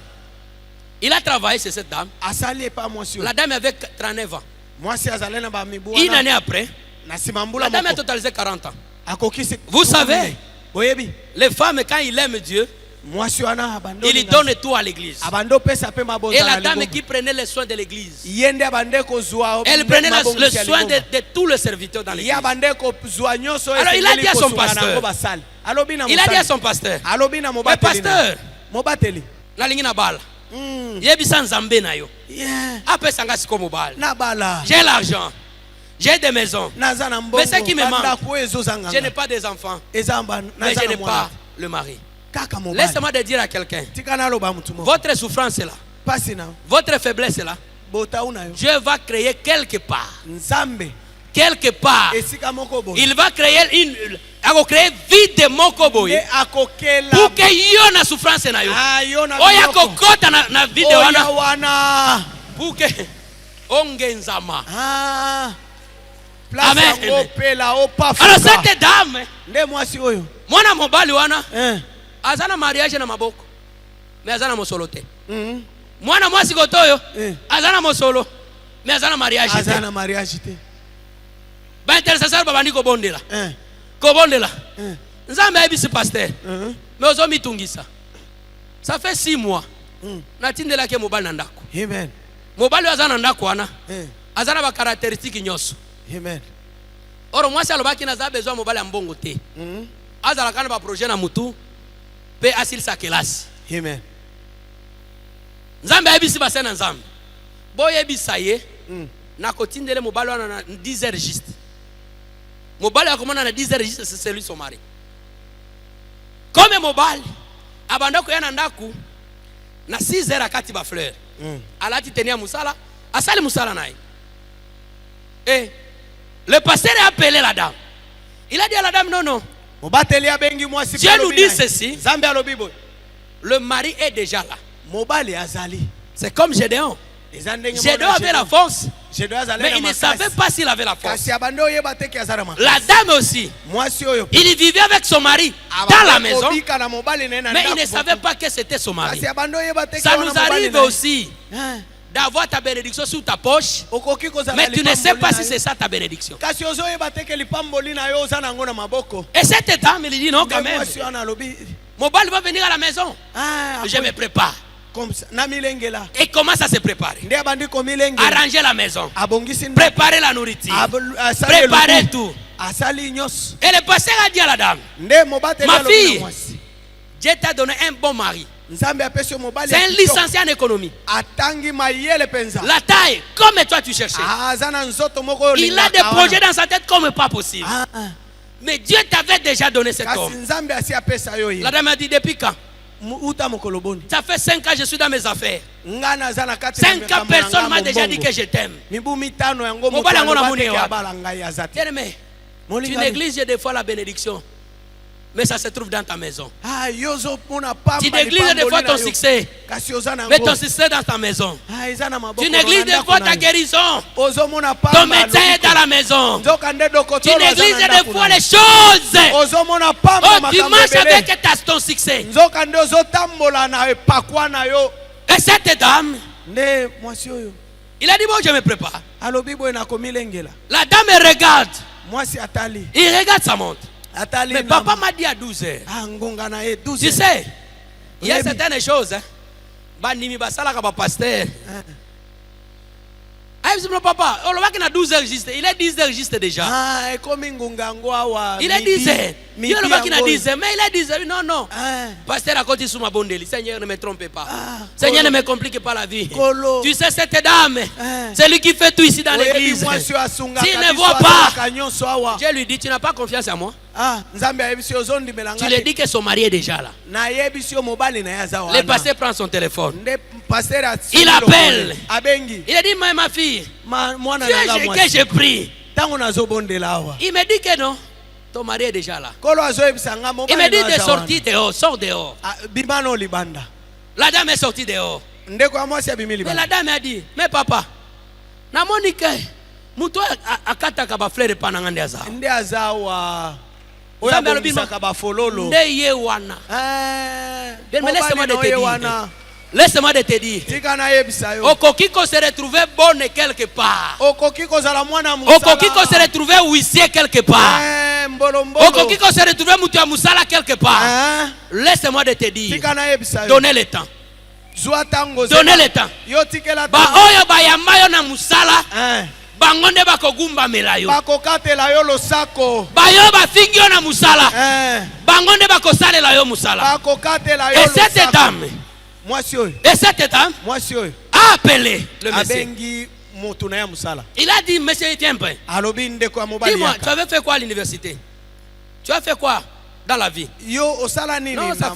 Il a travaillé chez cette dame. Asali pa mwasi. La dame avait 39 ans. Mwasi azalena na ba mibu. Une année après, na simambula la dame a moko. totalisé 40 ans. Akokisi. Vous savez, Oyebi. les femmes, quand ils aiment Dieu, Mwasi wana abando. ils donnent tout à l'église. Abando pesa pe mabonza. Et la dame qui prenait les soins de l'église, Yende abande ko zwa. elle prenait le soin de tous les serviteurs dans l'église. Ya bande ko zwa nyoso. Alors il a dit à son pasteur. Il a dit à son pasteur, Alobina mais mobateli. pasteur, Mobateli. na lingi na bala. Yebisa nzambe na yo. Yeah. Apesa nga siko mobile. Na bala. J'ai l'argent. J'ai des maisons. Naza na mbongo. Mais ce qui me manque, manque. je n'ai pas des enfants. Ezamba. Mais je n'ai pas le mari. Kaka mobile. Laisse-moi te dire à quelqu'un, Tika na loba mutu mo. votre souffrance est là. Pasi na. Votre faiblesse est là. Bota una yo. Dieu va créer quelque part. Nzambe. Quelque part. Esika moko bo. Il va créer il va créer vide moko boye. Akokela. Pour que yo na souffrance na yo. Ayo na. Oya kokota na vide wana. Wana. Pour que ongenzama. Ah. Amen. Place pela opafuka. Alors cette dame, Nde mwasi oyo. mwana mobali wana, Eh. azana mariage na maboko. Mais azana mosolo te. Mwana mwasi kotoyo, azana mosolo. Mais azana mariage te. Azana mariage te. Ba intercesseur babandi ko bondela. Eh. Ko bondela. Eh. Nzambe ayebisi pasteur. Mais ozomitungisa. Ça fait 6 mois. Natindelaki mobali na ndako. Amen. Mobali aza na ndako wana. Eh. Aza na ba caractéristiques nyonso. Amen. Oro mwasi alobaki naza besoin mobali ya mbongo te. Azalaka na ba projet na mutu pe asilisa kelasi. Amen. Nzambe ayebisi base na nzambe. Boyebisa ye na kotindele mobali wana na 10 heures juste. Mobali akomona na 10 heures juste, c'est celui son mari. Comme mobali abanda ko yana ndaku na 6 heures akati ba fleur. Alati tenia musala, asali musala naye. Et le pasteur a appelé la dame. Il a dit à la dame, non, non. Mobateli abengi mwasi. Dieu nous dit ceci. Zambe alobi boy. Le mari est déjà là. Mobali azali. C'est comme Gédéon. Gédéon avait la force, mais il ne savait pas s'il avait la force. La dame aussi, il vivait avec son mari dans la maison, mais il ne savait pas que c'était son mari. Ça nous arrive aussi d'avoir ta bénédiction sur ta poche, mais tu ne sais pas si c'est ça ta bénédiction. Et cette dame, il dit non quand même. Mobile va venir à la maison. Je me prépare. Comme ça. Na milengela. Et comment ça se prépare? Nde abandi ko milengela. Arranger la maison. Abongisi nda. Préparer la nourriture. Préparer tout. Asali nyos. Et le pasteur a dit à la dame, ma fille, Dieu t'a donné un bon mari. C'est un licencié en économie. La taille, comme toi tu cherchais. Il a des projets dans sa tête comme pas possible. Mais Dieu t'avait déjà donné cet homme. La dame a dit, depuis quand? Ça fait 5 ans que je suis dans mes affaires. 5 ans, personne m'a déjà dit que je t'aime. Tu négliges des fois la bénédiction. Mais ça se trouve dans ta maison. Tu négliges des fois ton succès. Mais ton succès est dans ta maison. Tu négliges des fois ta guérison. Ton médecin est dans la maison. Tu négliges des fois les choses. Oh, tu marches avec ton succès. Et cette dame, il a dit, bon, je me prépare. La dame regarde. Il regarde sa montre. Mais papa m'a dit à 12 heures. Tu sais, il y a certaines choses. Pasteur. Papa, il a 12 heures juste. Il est 10 heures juste déjà. Il est 10 heures. Il a 10 heures. Mais il a 10 heures. Non, non. Pasteur a continué sur ma bonne délit. Seigneur, ne me trompe pas. Seigneur, ne me complique pas la vie. Tu sais, cette dame, c'est lui qui fait tout ici dans l'église. S'il ne voit pas, Dieu lui dit, tu n'as pas confiance en moi. Tu lui dis que son mari est déjà là. Le pasteur prend son téléphone. Il appelle. Il a dit, ma fille, que j'ai pris. Il me dit que non. Ton mari est déjà là. Il me dit de sortir dehors. Sors dehors. La dame est sortie dehors. Mais la dame a dit, mais papa, na Monique, muto akataka ba fleur panangande aza. Laisse-moi de te dire. Laisse-moi de te dire. Okokiko se retrouver bonne quelque part. Okokiko se retrouver huissier quelque part. Okokiko se retrouver mutua musala quelque part. Laisse-moi de te dire. Donnez le temps. Donnez le temps. Ba oyo ba yamayo na musala. Bangonde bakogumba melayo. Bakokatela yo losako. Bayo bafingio na musala. Bangonde bakosalela yo musala. Bakokatela yo losako. Et cette dame a appelé le monsieur. Il a dit, monsieur, tiens un peu. Dis-moi, tu avais fait quoi à l'université? Tu as fait quoi dans la vie? Non, ça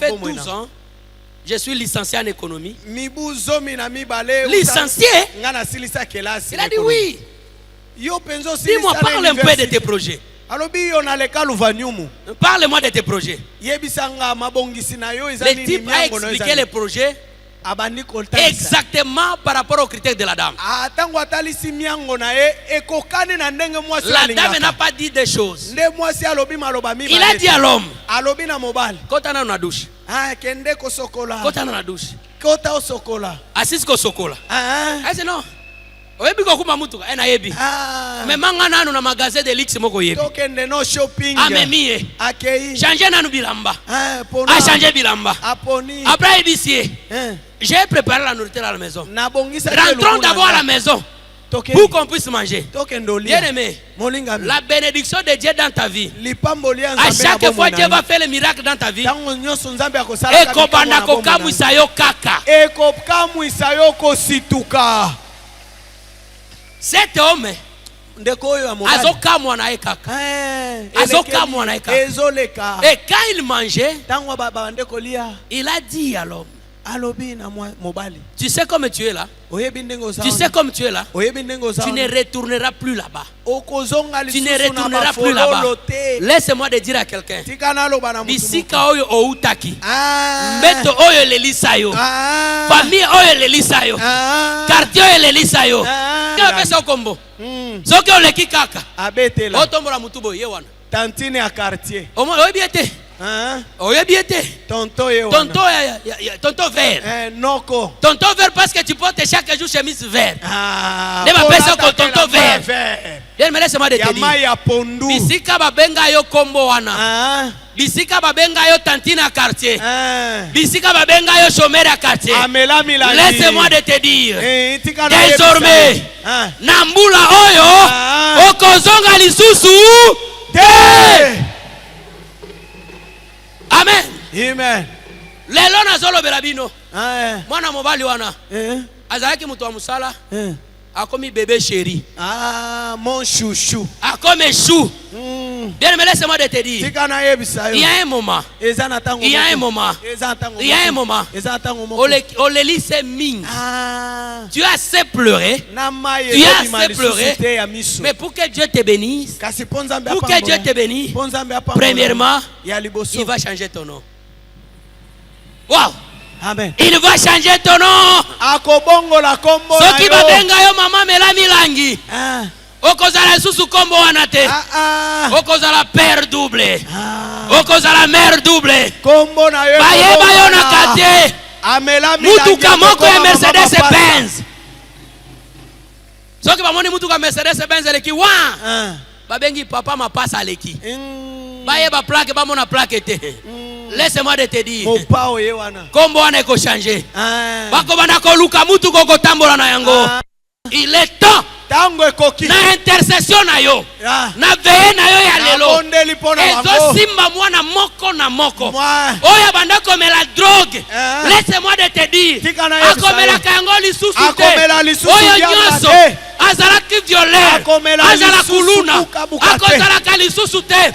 fait 12 ans. Je suis licencié en économie. Licencié? Il a dit oui. Dis-moi, parle un peu de tes projets. Parle-moi de tes projets. Le type a expliqué les projets exactement par rapport aux critères de la dame. La dame n'a pas dit des choses. Il a dit à l'homme, quand on a une douche, quand on a une douche, assise ko sokola. Elle dit non. Oyebi ko kuma mutu ena yebi. Mais manga nanu na magasin de luxe moko yebi. Tokende no shopping. Amemie. Akei. Changer nanu bilamba. A changer bilamba. Aponi. Après ébicier. J'ai préparé la nourriture à la maison. Rentrons d'abord à la maison. Pour qu'on puisse manger. Bien aimé, la bénédiction de Dieu dans ta vie. À chaque fois Dieu va faire le miracle dans ta vie. Cet homme azokamwa na ekaka. Azokamwa na ekaka. Et quand il mangeait, il a dit à l'homme, tu sais comme tu es là. Tu sais comme tu es là. Tu ne retourneras plus là-bas. Tu ne retourneras plus là-bas. Laisse-moi te dire à quelqu'un. Bisika oyo outaki. Meto oyo lelisayo. Famille oyo lelisayo. Quartier oyo lelisayo. Kebe so kombo. Soki oleki kaka. Otombola mutubo yewana. Tantine à quartier. Omo oyebi ete. Hein? Oyebi ete. Tonton ye wana. Tonton vert. Noko. Tonton vert parce que tu portes chaque jour chemise verte. Ah. Ne m'appelle ça que tonton vert. Bien, mais laisse-moi te dire. Yamaya pondu. Bisika babenga yo kombo wana. Hein? Bisika babenga yo tantine à quartier. Hein? Bisika babenga yo chômeur à quartier. Amela milani. Laisse-moi de te dire. Itika Désormais, hein? Nambula oyo, okozonga lisusu. Amen. Amen. Lelo nazolobela bino. Hein? Mwana mobali wana. Azalaki mutu wa musala. Akomi bébé chéri. Ah, mon chouchou. Akomi chou. Bien, mais laisse-moi de te dire. Il y a un moment. Il y a un moment. Il y a un moment. On les lit ces mines. Tu as assez pleuré. Tu as assez pleuré. Mais pour que Dieu te bénisse, pour que Dieu te bénisse, premièrement, il va changer ton nom. Wow! Amen. Il va changer ton nom. Ce qui va benga yo maman melami langi. Okozala susu kombo wanate. Okozala père double. Okozala mère double. Kombo na yo. Bayeba yo na kate. Mutuka moko ya Mercedes Benz. Soki bamoni mutuka Mercedes Benz eleki wa. Babengi papa mapasa aleki. Bayeba plaque bamona plaque te. Laisse-moi de te dire. Kombo wana eko changer. Bako bana ko luka mutu ko tambola na yango. Il est temps. Na intercession na yo. Na veye na yo ya lelo. Ezo simba mwana moko na moko. Oya banda komela drogue. Laisse-moi de te dire. Akomela kango lisusu te. Oya nyoso. Azalaki violeur. Azala kuluna. Akozala kalisusu te.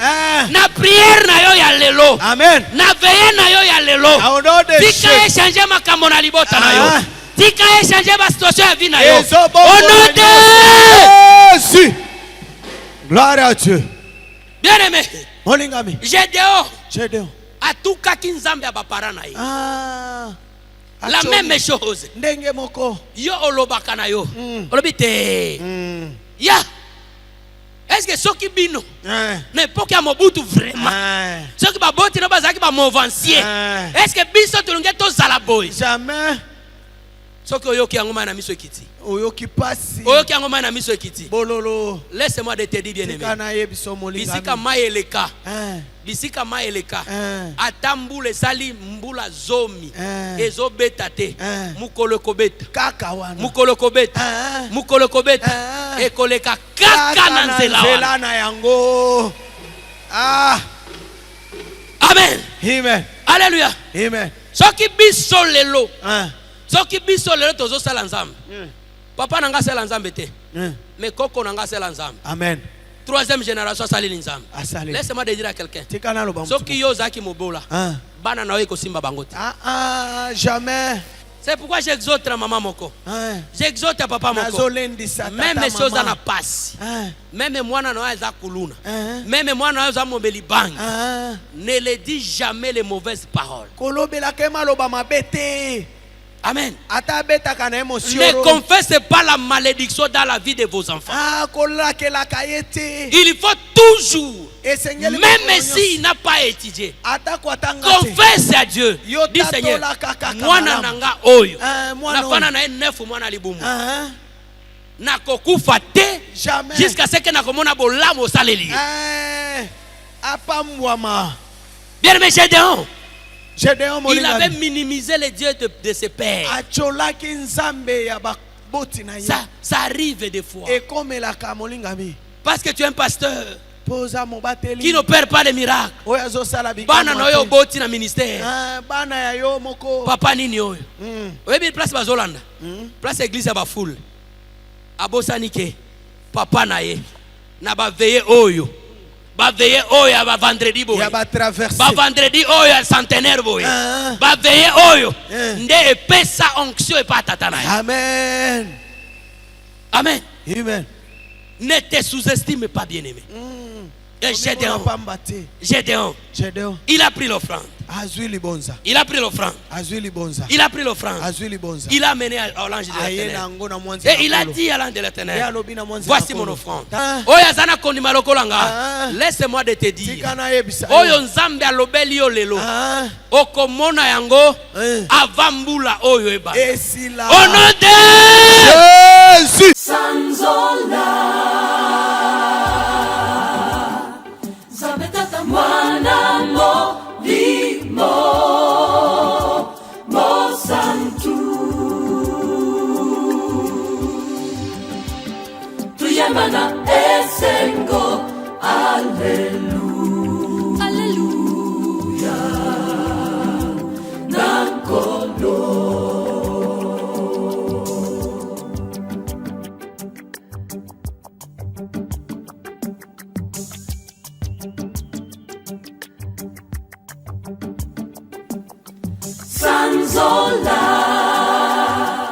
Na prière na yo ya lelo. Amen. Na veye na yo ya lelo. Tika échanger makambo na libota na yo. Tika échanger ba situation ya vie na yo. Au nom de Jésus. Gloire à Dieu. Bien aimé. Molingami. Gédéon. Atukaki nzambe ya bapara na ye. La même chose. Ndenge moko. Yo olobaka na yo. Olobi te. Ya. Est-ce que soki bino n'époque ya Mobutu vraiment soki baboti na bazaki ba movancier est-ce que biso tulunge to zala boy jamais soki oyoki yango na miso ekiti oyoki pasi oyoki yango na miso ekiti bololo laisse-moi de te dire bien aimé bisika maeleka bisika maeleka atambule sali mbula zomi ezobeta te mukolo kobeta kaka wana mukolo kobeta ekoleka kaka na nzela na yango. Amen. Amen. Alléluia. Amen. Soki biso lelo tozo sala nzambe papa nanga sala nzambe te mais koko nanga sala nzambe. Amen. Troisième génération salili nzambe. Laisse-moi dire à quelqu'un. Soki yo zaki mobola bana na yo kosimba bango te. Jamais. C'est pourquoi j'exhorte maman moko. J'exhorte papa moko. Même chose na passe. Même moi na za kuluna. Même moi na za mobeli bang. Ne le dis jamais les mauvaises paroles. Kolobela kema loba mabete. Amen. Ne confessez pas la malédiction dans la vie de vos enfants. Il faut toujours, même s'il n'a pas étudié, confesse à Dieu. Dis Seigneur, moi nanga oyo, nafana na 9 mois na libumu. Na kokufa te jusqu'à ce que na komona bolamo saleli. Bien aimé Gédéon. Il avait minimisé les dieux de ses pères. Ça arrive des fois. Parce que tu es un pasteur qui n'opère pas de miracles. Bana na yo boti na ministère. Papa nini oyo. Oyebi place bazolanda. Place église ya ba foule. Abosanike. Papa na ye. Na ba veiller oyo. Ba veiller oyo ba vendredi boy. Ba vendredi oyo centenaire boy. Ba veiller oyo. Nde epesa onction et pas tata na ye. Amen. Amen. Amen. Ne te sous-estime pas, bien-aimé. Et Gédéon, pamba te. Gédéon, Gédéon il a pris l'offrande. azwi libonza. Il a pris l'offrande. Azwi libonza. Il a pris l'offrande. Azwi libonza. Il a amené à l'ange de Aye l'Éternel. nango na mwanzi Et il a na kolo. dit à l'ange de Ye l'Éternel, alobi na mwanzi voici na mon kolo. offrande. Ah. Oyo azana kondima lokolanga. Ah. Laisse-moi de te dire. Tika na yebisa. Oyo nzambe alobeli yo lelo. Ah. Okomona yango Eh. avant mbula oyo eba. Esila. Au nom de Jésus. Sanzola Zabetata mwana molimo Mosantu Tuyemana esengo Alleluia Alleluia Nankolo Sanzola